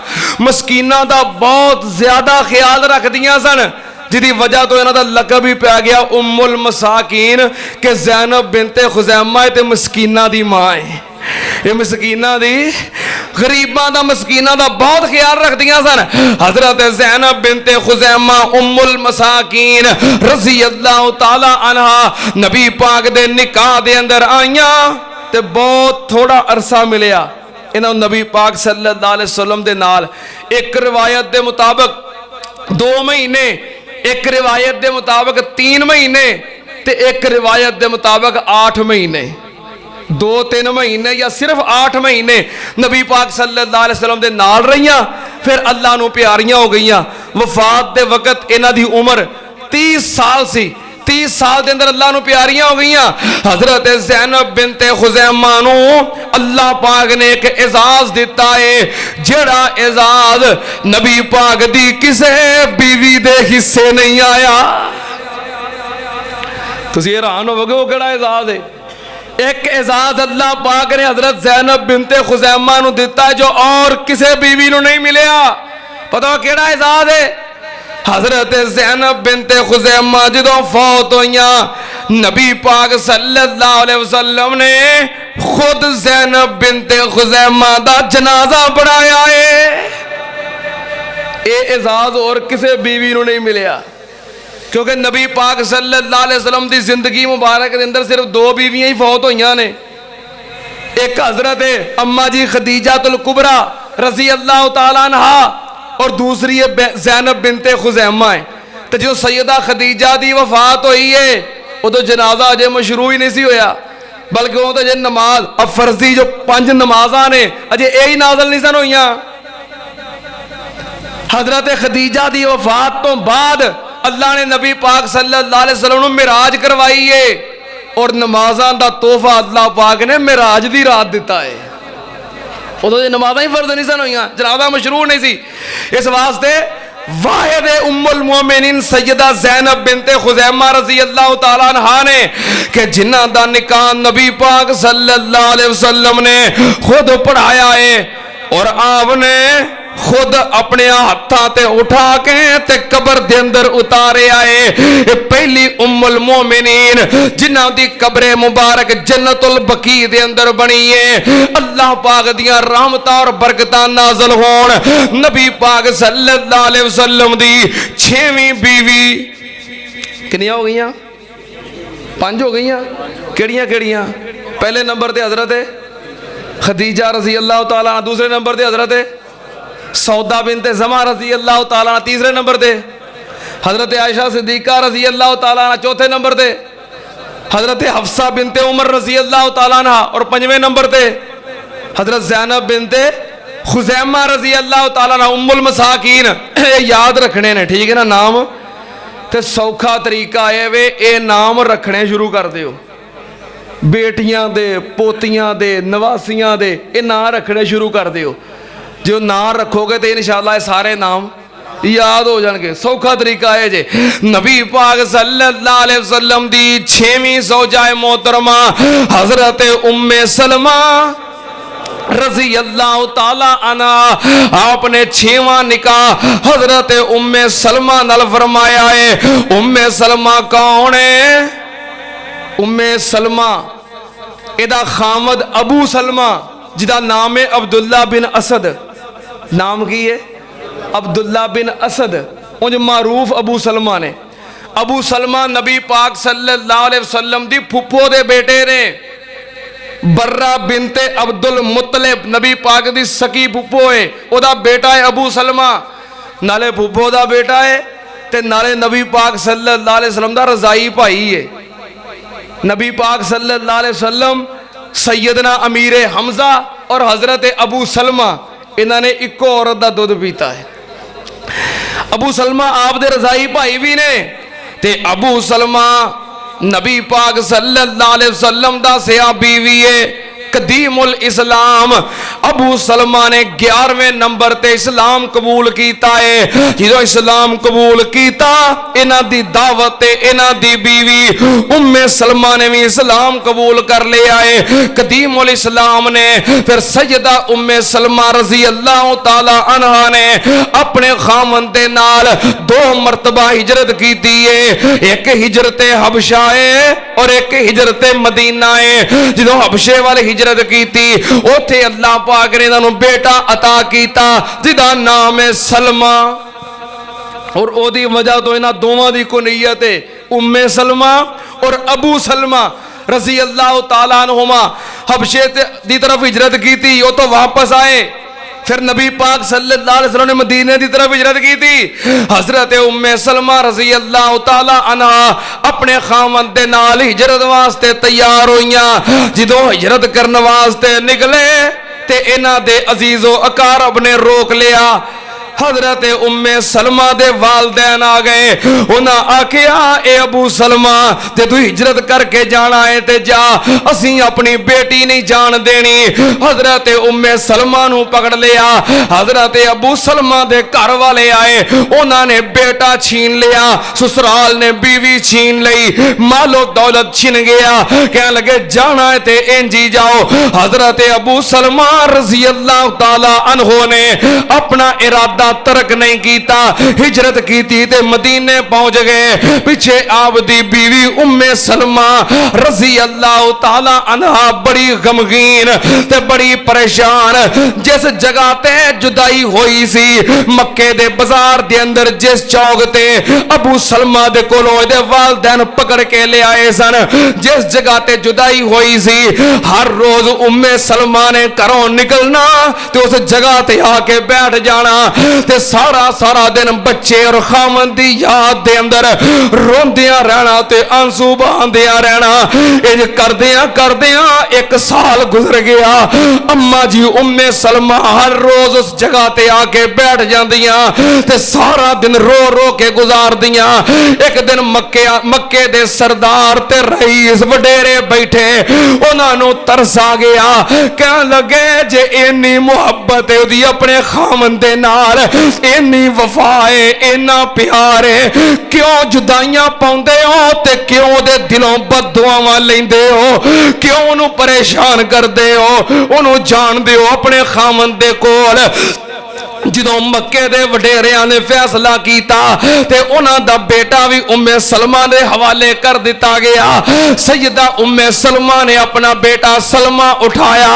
मस्कीनां दा बहुत ज्यादा ख्याल रख दियां सन, जिदी वजह तो इन्हां दा लक़ब ही पै गया उम्मुल मसाकीन के ज़ैनब बिनते खुज़ैमा ते मस्कीनां दी मां है। ये मस्कीनां दी, गरीबां दा, मस्कीनां दा बहुत ख्याल रख दियां सन। हजरत ज़ैनब बिनते खुज़ैमा उम्मुल मसाकीन रज़ी अल्लाह ताला अन्हा नबी पाक दे निकाह दे अंदर आईयां ते बहुत थोड़ा अरसा मिलिया इन्हां नबी पाक सल्लल्लाहु अलैहि वसल्लम दे नाल। एक रिवायत दे मुताबिक 2 महीने, एक रिवायत दे मुताबिक 3 महीने ते एक रिवायत दे मुताबिक 8 महीने। 2-3 महीने या सिर्फ 8 महीने नबी पाक सल्लल्लाहु अलैहि वसल्लम दे नाल रहियां, फिर अल्लाह नू प्यारियां हो गईयां। वफात दे वक्त इन्हां दी उम्र 30 साल सी। 30 साल के अंदर अल्लाह नू प्यारियां हो गईयां। हजरत ज़ैनब बिनते खुज़ैमा नू अल्लाह पाक ने एक एजाज दिता है, जेड़ा एजाज नबी पाक दी किसे बीवी दे हिस्से नहीं आया। तुसीं हैरान होवोगे वो केड़ा एजाज है। एक एजाज अल्लाह पाक ने हजरत ज़ैनब बिनते खुज़ैमा नू दिता जो और किसे बीवी नू नहीं मिलिया। पता केड़ा एजाज है? हजरत ज़ैनब बिनते खुज़ैमा जदों फौत होइयां, नबी पाक सल्लल्लाहु अलैहि वसल्लम ने खुद ज़ैनब बिनते खुज़ैमा दा जनाजा पढ़ाया है। ये एजाज और किसे बीवी नू नहीं मिलिया, क्योंकि नबी पाक सल्लल्लाहु अलैहि वसल्लम दी जिंदगी मुबारक के अंदर सिर्फ 2 बीवियां ही फौत होइयां ने। एक हजरत अम्मा जी खदीजातुल कुबरा रज़ी अल्लाह ताला अन्हा और दूसरी ज़ैनब बिनते खुज़ैमा है। तो जो सैयदा खदीजा दी वफात हुई है उदों जनाजा अजे मशरू ही नहीं सी होया, बल्कि वो तो अजे नमाज अब फर्जी जो 5 नमाजा ने अजे यही नाज़िल नहीं सन होइयां। हजरत खदीजा दी वफात तो बाद अल्लाह ने नबी पाक सल्लल्लाहु अलैहि वसल्लम नू मिराज करवाई है और नमाज़ां दा तोहफा अल्लाह पाक ने मिराज दी रात दिता है। उदों नमाज़ां ही फर्ज नहीं सन होइयां, जनाजा मशरू नहीं सी। इस वास्ते वाहिद उम्मुल मोमिनीन सैयदा ज़ैनब बिनते खुज़ैमा रज़ी अल्लाह तआला अन्हा ने कि जिन्हां दा निकाह नबी पाक सल्लल्लाहु अलैहि वसल्लम ने खुद पढ़ाया है और आपने खुद अपने हाथों ते उठा के ते कबर दे अंदर उतारे आए। पहली उम्मुल मोमिनीन जिन्हां दी कब्रे मुबारक जन्नतुल बकी दे अंदर बनी है। अल्लाह पाक दियां रहमतां और बरकतां नाज़िल होण। नबी पाक सल्लल्लाहु अलैहि वसल्लम दी 6वीं बीवी कितनियां हो गईयां? 5 हो गईयां। केड़ियां केड़ियां? पहले नंबर ते हजरत खदीजा रज़ी अल्लाह तआला, दूसरे नंबर ते हजरत सौदा बिनते ज़मा रज़ी अल्लाह तआला, तीसरे नंबर पे हजरत आयशा सिद्दीक़ा रज़ी अल्लाह तआला, चौथे नंबर पे हजरत हफ्सा बिनते उमर रज़ी अल्लाह तआला और 5वें नंबर पे हजरत ज़ैनब बिनते खुज़ैमा रज़ी अल्लाह तआला उम्मुल मसाकीन। याद रखने ने, ठीक है ना? नाम ते सौखा तरीका है वे ये नाम रखने शुरू कर दियो। बेटियां दे, पोतियां दे, नवासियां दे ये नाम रखने शुरू कर दियो। जो नाम रखोगे तो इंशाअल्लाह सारे नाम याद हो जाएंगे। सौखा तरीका है जे नबी पाक सल्लल्लाहु अलैहि वसल्लम दी 6वीं ज़ौजाए मोहतरमा हजरत उम्मे सलमा रज़ी अल्लाह तआला अन्हा आपने 6वां निकाह हजरत उम्मे सलमा नाल फरमाया है। उम्मे सलमा कौन है? उम्मे सलमा एदा खामद अबू सलमा जिदा नाम है अब्दुल्ला बिन असद। नाम की है? अब्दुल्ला बिन असद। उंज मारूफ अबू सलमा ने। अबू सलमा नबी पाक सल्लल्लाहु अलैहि वसल्लम दी फुप्पो दे बेटे ने। बर्रा बिनते अब्दुल मुत्तलिब नबी पाक दी सकी फुप्पो है, ओदा बेटा है अबू सलमा। नाले फुप्पो दा बेटा है ते नाले नबी पाक सल्लल्लाहु अलैहि वसल्लम दा रज़ाई भाई है। नबी पाक सल्लल्लाहु अलैहि वसल्लम सैयदना अमीर हमजा और हजरत अबू सलमा इन्होंने इको औरत का दुध पीता है। अबू सलमा आप दे रज़ाई भाई भी ने ते अबू सलमा नबी पाक सल्लल्लाहु अलैहि वसल्लम दा सिया बीवी है। कदीमुल इस्लाम अबू सलमा ने 11वें नंबर ते इस्लाम कबूल किया है। जो इस्लाम कबूल किया इन्हां दी दावत ते इन्हां दी बीवी उम्मे सलमा ने भी इस्लाम कबूल कर लिया है। कदीमुल इस्लाम ने फिर सैयदा उम्मे सलमा रज़ी अल्लाह तआला अन्हा ने अपने खामन दे नाल 2 मरतबा हिजरत की है। एक हिजरत हबशा है और एक हिजरत मदीना है। जो हबशे वाले हिजरत की उथे अल्लाह पाक ने इन्होंने बेटा अता किया जिदा नाम है सलमा। और ओदी वजह तो इन्हां दोवां दी कुनीयत है उम्मे सलमा और अबू सलमा रज़ी अल्लाह तआला अन्हुमा। हबशे दी तरफ हिजरत की थी, वो तो वापस आए। फिर नबी पाक सल्लल्लाहु अलैहि वसल्लम ने मदीने की तरफ हिजरत की थी। हजरत उम्मे सलमा रज़ी अल्लाह तआला अन्हा अपने खामन दे नाल हिजरत वास्ते तैयार होइयां। जदों हिजरत करने वास्ते निकले ते इन्हां दे अजीजो अकारब ने रोक लिया। हजरत उम्मे सलमा दे वालदैन आ गए। उन्हें आखिया ए अबू सलमा ते तू हिजरत करके जाना है ते जा, असी अपनी बेटी नहीं जान देनी। हजरत उम्मे सलमा नू पकड़ लिया। हजरत अबू सलमा दे घर वाले आए, उन्होंने बेटा छीन लिया, ससुराल ने बीवी छीन ली, मालो दौलत छिन गया। कह लगे जाना है ते इंजी जाओ। हजरत अबू सलमा रज़ी अल्लाह तआला अन्हु ने अपना इरादा तर्क नहीं किया, हिजरत की ते मदीने पहुंच गए। पीछे आपदी बीवी उम्मे सलमा रज़ी अल्लाह तआला अन्हा बड़ी गमगीन ते बड़ी परेशान। जिस जगह ते जुदाई हुई सी मक्के दे बाजार दे अंदर, जिस चौक ते अबू सलमा दे कोलों दे वालदैन पकड़ के ले आए सन, जिस जगह ते जुदाई हुई सी, हर रोज उम्मे सलमा ने घरों निकलना ते उस जगह ते आके बैठ जाना ते सारा सारा दिन बच्चे और खामन दी याद दे अंदर रोंदियां रहना ते आंसू बहांदियां रहना। इज करदियां करदियां 1 साल गुजर गया। अम्मा जी उम्मे सलमा हर रोज उस जगह ते आके बैठ जांदियां ते सारा दिन रो रो के गुजारदियां। एक दिन मक्के दे सरदार ते रईस वडेरे बैठे, उन्होंने तरस आ गया। कह लगे जे इन्नी मुहब्बत है अपने खामन दे नाल इन्नी वफा है, इन्ना प्यार है, क्यों जुदाइयां पाउंदे हो ते क्यों दे दिलों बददुआवां लैंदे हो, क्यों उन्होंने परेशान करते हो। उन्होंने जान दे हो अपने खामन दे कोल ਜਦੋਂ मक्के दे वडेरियां ने फैसला किया ते उन्हां दा बेटा भी उम्मे सलमा दे हवाले कर दिता गया। सैयदा उम्मे सलमा ने अपना बेटा सलमा उठाया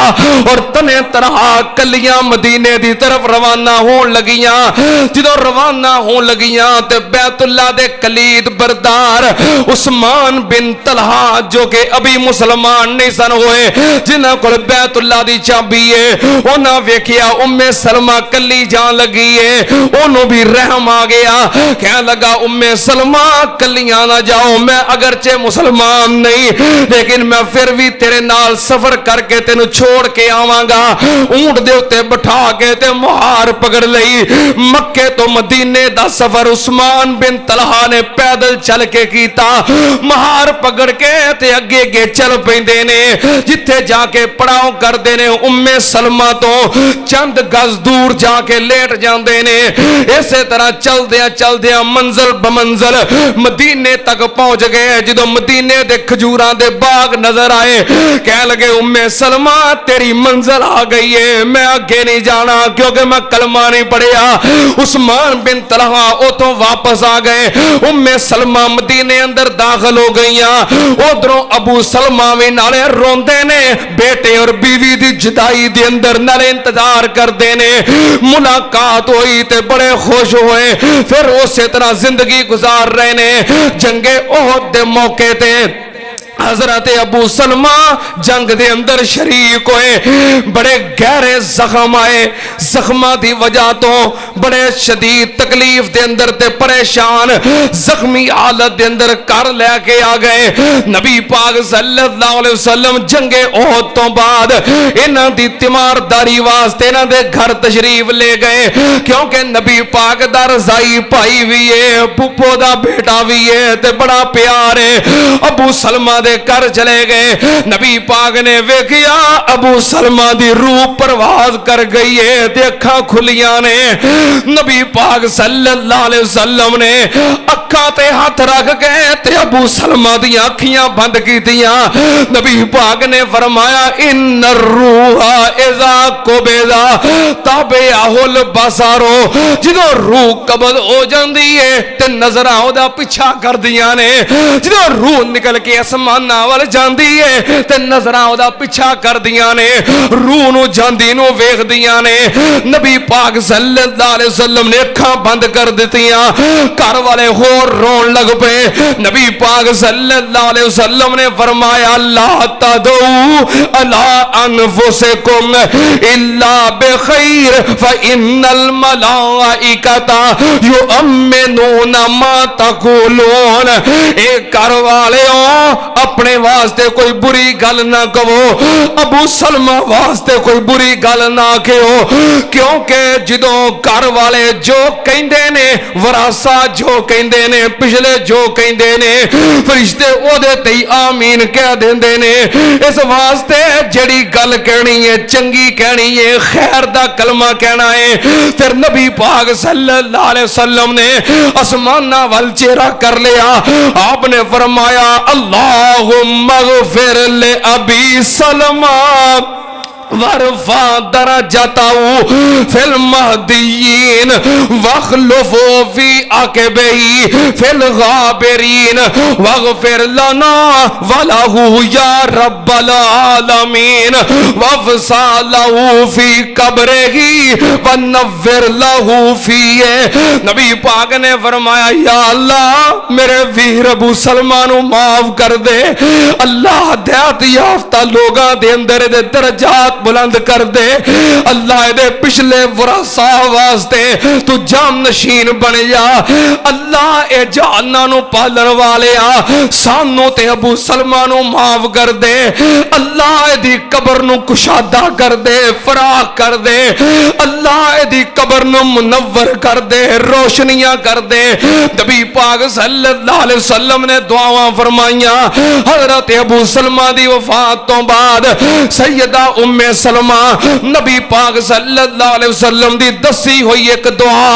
और तने तरह कलियां मदीने दी तरफ रवाना होन लगियां। जदों रवाना होन लगियां ते बैतुल्ला दे कलीद बरदार उस्मान बिन तलहा जो कि अभी मुसलमान नहीं सन होए, जिन्हां कोल बैतुल्ला दी चाबी है, उन्हां वेखिया उम्मे सलमा कली जान लगी है, ओनू भी रहम आ गया। कह लगा उम्मे सलमा कलियां ना जाओ, मैं अगरचे मुसलमान नहीं लेकिन मैं फिर भी तेरे नाल सफर करके तेन छोड़ के आवांगा। ऊंट दे उत्ते बिठा के ते मुहार पकड़ लई। मक्के तो मदीने दा सफर उस्मान बिन तलहा ने पैदल चल के कीता। मुहार पकड़ के ते अगे अगे चल पैंदे ने, जिथे जाके पड़ाव करते ने उम्मे सलमा तो चंद गज दूर जाके लेट जाते ने। इसे तरह चलदिया चलदिया मंजिल बमंजिल मदीने तक पहुंच गए। जो मदीने दे खजूरां दे बाग नजर आए, कह लगे उम्मे सलमा तेरी मंजिल आ गई है, मैं आगे नहीं जाना क्योंकि मैं कलमा नहीं पढ़िया। उस्मान बिन तलहा उतों वापस आ गए। उम्मे सलमा मदीने अंदर दाखिल हो गई। उधरों अबू सलमा भी नाले रोंदे ने, बेटे और बीवी दी जुदाई दे अंदर नाले इंतजार करते ने। मुलाकात हुई ते बड़े खुश हुए, फिर उस तरह जिंदगी गुजार रहे ने। जंगे ओहद दे मौके ते हजरत अबू सलमा जंग दे अंदर शरीक होए। बड़े गहरे जख्म आए, जख्मा दी वजह तो बड़े शदीद तकलीफ दे अंदर ते परेशान जख्मी हालत दे अंदर कर लेके आ गए। नबी पाक सल्लल्लाहु अलैहि वसल्लम जंगे ओहद तो बाद इन्हां दी तीमारदारी वास्ते इन्हां दे घर तशरीफ ले गए, क्योंकि नबी पाक दा रजाई भाई भी है, पुप्पो दा बेटा भी है ते बड़ा प्यार है। अबू सलमा कर चले गए। नबी पाक ने वेखिया अबू सलमा दी रूह परवाज कर गई है ते अखां खुलियां ने। नबी पाक सल्लल्लाहु अलैहि वसल्लम ने अखां ते हाथ रख के ते अबू सलमा दी अखियां बंद कीतियां। नबी पाक ने फरमाया इन्न रूहा इज़ा कुबिज़ा ताबिअहुल बसरो, जदों रूह कब्ज़ हो जाती है ते नजरां ओहदा पिछा करदियां ने। जदों रूह निकल के आसमान वाल जांदी है ते नजरां ओहदा पिछा करदियां ने, रूह नूं जांदी नूं वेखदियां ने। नबी पाक सल्लल्लाहु अलैहि वसल्लम ने अखां बंद कर दित्तियां। घर वाले होर रोन लग पे। नबी पाक सल्लल्लाहु अलैहि वसल्लम ने फरमाया ला तदू अला अनफुसिकुम इल्ला बिखैर फ इन्नल मलाइकता युअम्मिनूना मा तक़ूलून। ए घर वालेओ अपने वास्ते कोई बुरी गल ना कहो, अबू सलमा वास्ते कोई बुरी गल ना कहो, क्योंकि जदों घर वाले जो कहंदे ने, वरासा जो कहंदे ने, पिछले जो कहंदे ने, फरिश्ते ओदे ते आमीन कह देंदे ने। इस वास्ते जड़ी गल कहनी है चंगी कहनी है, खैर दा कलमा कहना है। फिर नबी पाक सल्लल्लाहु अलैहि वसल्लम ने आसमाना वल चेहरा कर लिया। आपने फरमाया अल्लाहुम्मा ग़फिर ले अबी सलमा वरफा दरजतहु फिल महदियीन वखलुफु फी अक़बिही फिल गाबिरीन वग़फिर लना वलहु या रब्बल आलमीन वफ़्सलहु फी कब्रिही वनव्विर लहु फीह। नबी पाक ने फरमाया या अल्लाह मेरे वीर अबू सलमा नू माफ कर दे। अल्लाह हदायत याफ्ता लोगां दे अंदर दे दरजात बुलंद कर दे। अल्लाह दे पिछले वरासा वास्ते तू जाम नशीन बन जा। अल्लाह ए जहाना नू पालन वाले आ सानू ते अबू सलमा नू माफ कर दे। अल्लाह दी कब्र नू कुशादा कर दे, फराख कर दे। अल्लाह दी कब्र नू मुनव्वर कर दे, रोशनियां कर दे। नबी पाक सल्लल्लाहु अलैहि वसल्लम ने दुआवां फरमाइयां। हजरत अबू सलमा दी वफात तो बाद सैयदा उम्मे उम्मे सलमा नबी पाक सल्लल्लाहु अलैहि वसल्लम दी दसी हुई एक दुआ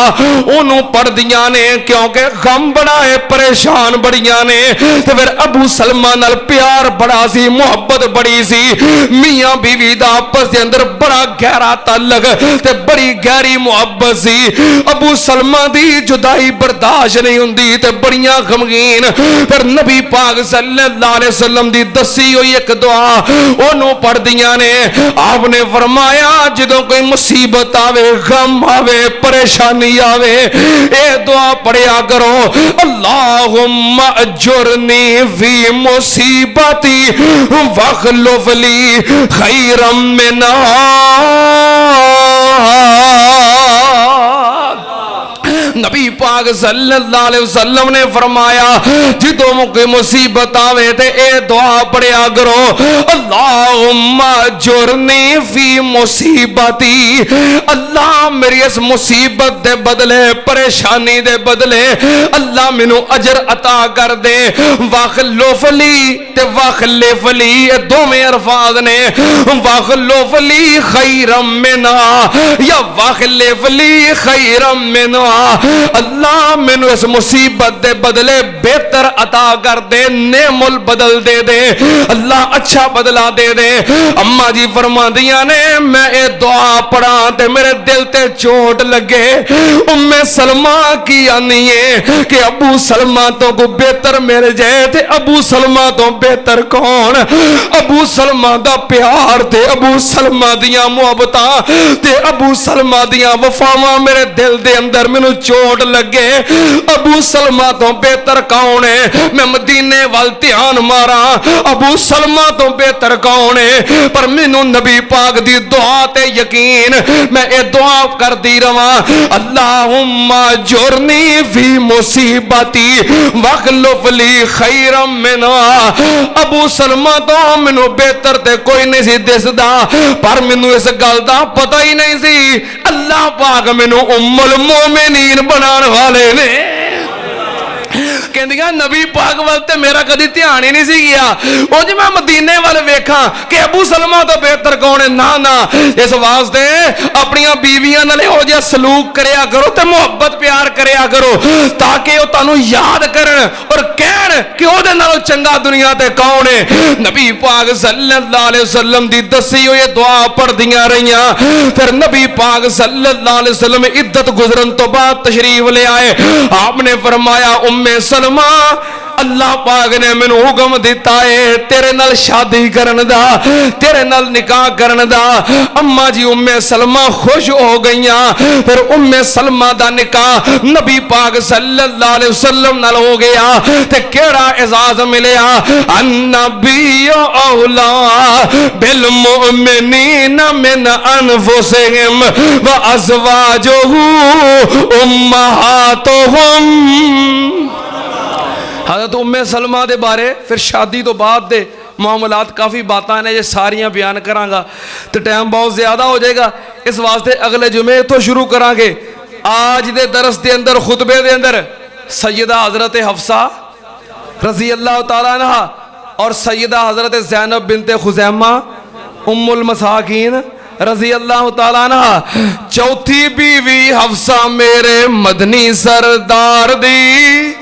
ओनू पढ़दियां ने क्योंकि गम बड़ा है, परेशान बड़ियां ने। ते फिर अबू सलमा नाल प्यार बड़ा सी, मुहब्बत बड़ी सी, मियां बीवी दा आपस दे अंदर बड़ा गहरा ताल्लुक ते बड़ी गहरी मुहब्बत सी। अबू सलमा दी जुदाई बर्दाश्त नहीं हुंदी ते बड़ियां गमगीन। फिर नबी पाक सल्लल्लाहु अलैहि वसल्लम दी दसी हुई एक दुआ ओनू पढ़दियां ने। आपने फरमाया जदों कोई मुसीबत आवे, गम आवे, परेशानी आवे, ए दुआ पढ़िया करो, अल्लाहुम्मा अजुरनी फी मुसीबती वखलुफ ली खैरम मिनहा। नबी पाक सल्लल्लाहु अलैहि वसल्लम ने फरमाया जिदों कोई मुसीबत आवे ते ए दुआ पढ़िया करो, अल्लाहुम्मा जुरनी फी मुसीबती, अल्लाह मेरी इस मुसीबत दे बदले, परेशानी दे बदले अल्लाह मैनू अजर अता कर दे। वखलुफली ते वखलिफली ये दोवें अल्फाज ने, वखलुफली खैरम मिनहा या वखलिफली खैरम मिनहा, अल्लाह मैनू इस मुसीबत दे बदले बेहतर अता कर दे, नेमुल बदल दे दे, अल्लाह अच्छा बदला दे दे। अम्मा जी फरमादियां ने मैं ये दुआ पढ़ा ते मेरे दिल ते चोट लगे। उम्मे सलमा की आनी है कि अबू सलमा तो को बेहतर मिल जाए ते अबू सलमा तो बेहतर कौन? अबू सलमा दा प्यार ते अबू सलमा दियां मुहब्बतां ते अबू सलमा दियां वफावां मेरे दिल दे अंदर मैनू चोट लगे। अबू सलमा तो बेहतर कौन है? मैं मदीने वाल ध्यान मारा, अबू सलमा तो बेहतर कौन है? पर मैनू नबी पाक दी दुआ ते यकीन, मैं ये दुआ कर दी रवा, अल्लाहुम्मा जुरनी फी मुसीबती वखलुफ ली खैरम मिनहा। अबू सलमा तो मैनू बेहतर ते कोई नहीं सी दिसदा, पर मैनू इस गल दा पता ही नहीं सी अल्लाह पाक मैनू उम्मुल मोमिनीन बनाने वाले ने। कहंदियां नबी पाक वाल ते मेरा कदी ध्यान ही नहीं सी गया, ओ जी मैं मदीने वाल वेखा कि अबू सलमा तो बेहतर कौन है? ना ना, इस वास्ते अपनी बीवियां नाल इहो जिहा सलूक करया करो ते मुहब्बत प्यार करया करो ताकि वो तुहानू याद करन और कहन कि ओहदे नालों चंगा दुनिया ते कौन है। नबी पाक सल्लल्लाहु अलैहि वसल्लम दी दसी होई दुआ पढ़दियां रहियां। फिर नबी पाक सल्लल्लाहु अलैहि वसल्लम इद्दत गुजरन तो बाद तशरीफ ले आए। आपने फरमाया उम्मे सलमा अल्लाह पाक ने मैनू हुक्म दिता है तेरे नाल शादी करन दा, तेरे नाल निकाह करन दा। अम्मा जी उम्मे सलमा खुश हो गईयां। फिर उम्मे सलमा दा निकाह नबी पाक सल्लल्लाहु अलैहि वसल्लम नाल हो गया ते केड़ा एजाज मिलया, अन्नबिय्यु औला बिल मुमिनीना मिन अनफुसिहिम व अज़वाजुहु उम्महातुहुम। हज़रत उम्मे सलमा दे बारे फिर शादी तो बाद दे मामलात काफ़ी बातें ने, जे सारियां बयान करांगा तो टाइम बहुत ज़्यादा हो जाएगा। इस वास्ते अगले जुमे तो शुरू करांगे। आज दे दरस के अंदर खुतबे दे अंदर सैयदा हज़रत हफ्सा रज़ी अल्लाह तआला अन्हा और सैयदा हज़रत ज़ैनब बिनते खुज़ैमा उम्मुल मसाकीन रज़ी अल्लाह तआला अन्हा, चौथी बीवी हफ्सा मेरे मदनी सरदार दी,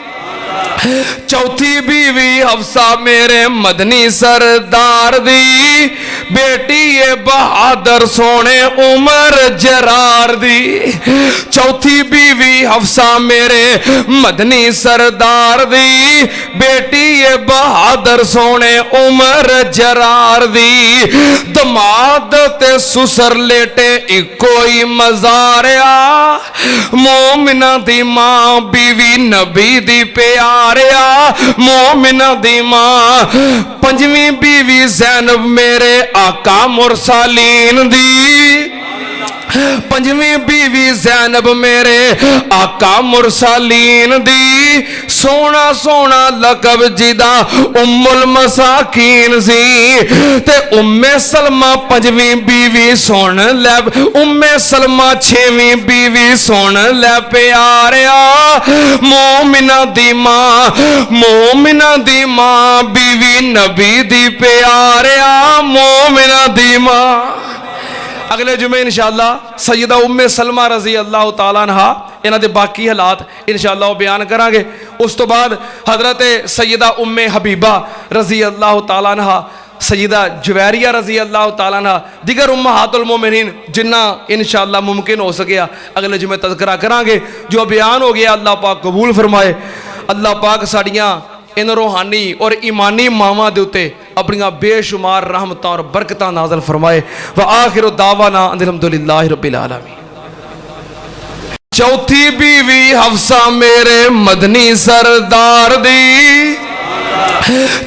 चौथी बीवी हफ्सा मेरे मदनी सरदार दी, बेटी ये बहादुर सोने उमर जरार दी। चौथी बीवी हफ्सा मेरे मदनी सरदार दी, बेटी ये बहादुर सोने उमर जरार दी। दमाद ते सुसर लेटे इको ही मजारिया, मोमिना दी मां बीवी नबी दी प्यार मोमिना दी मां। पंजवीं बीवी ज़ैनब मेरे आका मुरसलीन दी, पंजवीं बीवी ज़ैनब मेरे आका मुरसलीन दी। सोना सोना लकब जिदा उम्मुल मसाकीन सी ते उम्मे सलमा पंजवीं बीवी सुन लै, उम्मे सलमा छेवीं बीवी सुन लै प्यारिया, मोमिना दी मां, मोमिना दी मां बीवी नबी दी प्यारिया, मोमिना दी मां। अगले जुमे इंशाअल्लाह सैयदा उम्मे सलमा रजी अल्लाह तआला अन्हा इन्हां दे बाकी हालात इंशाअल्लाह वो बयान करांगे। उस तो बाद हजरत सैयदा उम्मे हबीबा रजी अल्लाह तआला अन्हा, सैयदा जुवैरिया रजी अल्लाह तआला अन्हा, दिगर उम्महातुल मोमिनीन जिन्ना इंशाअल्लाह मुमकिन हो सकिया अगले जुमे तज़किरा करांगे। जो बयान हो गया अल्लाह पाक कबूल फरमाए। अल्लाह पाक साड़ियाँ इन रूहानी और ईमानी मावां दे उत्ते अपनियां बेशुमार रहमतां और बरकतां नाज़िल फरमाए। व आखिरु दावाना अल्हम्दुलिल्लाहि रब्बिल आलमीन। चौथी बीवी हफ्सा मेरे मदनी सरदार दी,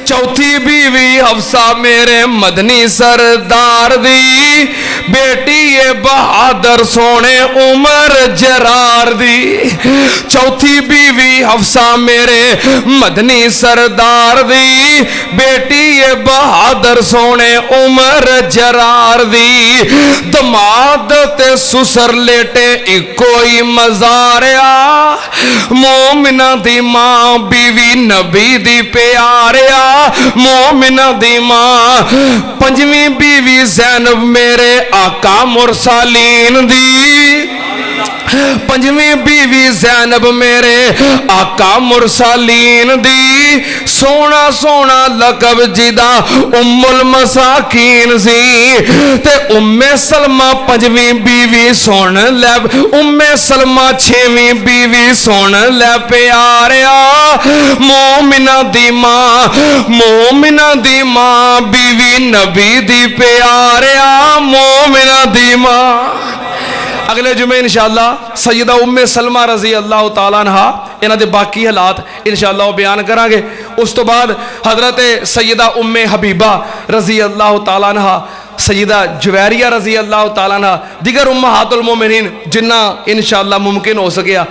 चौथी बीवी हफ्सा मेरे मदनी सरदार दी, बेटी ये बहादुर सोने उमर जरार दी। चौथी बीवी हफ्सा मेरे मदनी सरदार दी, बेटी ये बहादुर सोने उमर जरार दी। दमाद ते सुसर लेटे इको ही मजारिया, मोमिना दी मां बीवी नबी दी प्यारिया, मोमिना दी मां। पंजवीं बीवी ज़ैनब मेरे आका मुरसलीन दी, पंजवीं बीवी ज़ैनब मेरे आका मुरसलीन दी। सोना सोना लकब जिदा उम्मुल मसाकीन सी। ते उम्मे सलमा पंजवीं बीवी सुन लै, उम्मे सलमा छेवीं बीवी सुन लै प्यारिया, मोमिना दी मां, मोमिना दी मां बीवी नबी दी प्यारिया, मोमिना दी मां। अगले जुमे इंशाअल्लाह सैयदा उम्मे सलमा रजी अल्लाह तआला अन्हा इन्हां दे बाकी हालात इंशाअल्लाह वो बयान करांगे। उस तो बाद हजरत सैयदा उम्मे हबीबा रजी अल्लाह तआला अन्हा, सैयदा जुवैरिया रजी अल्लाह तआला अन्हा, दिगर उम्महातुल मोमिनीन जिन्ना इंशाअल्लाह मुमकिन हो सकिया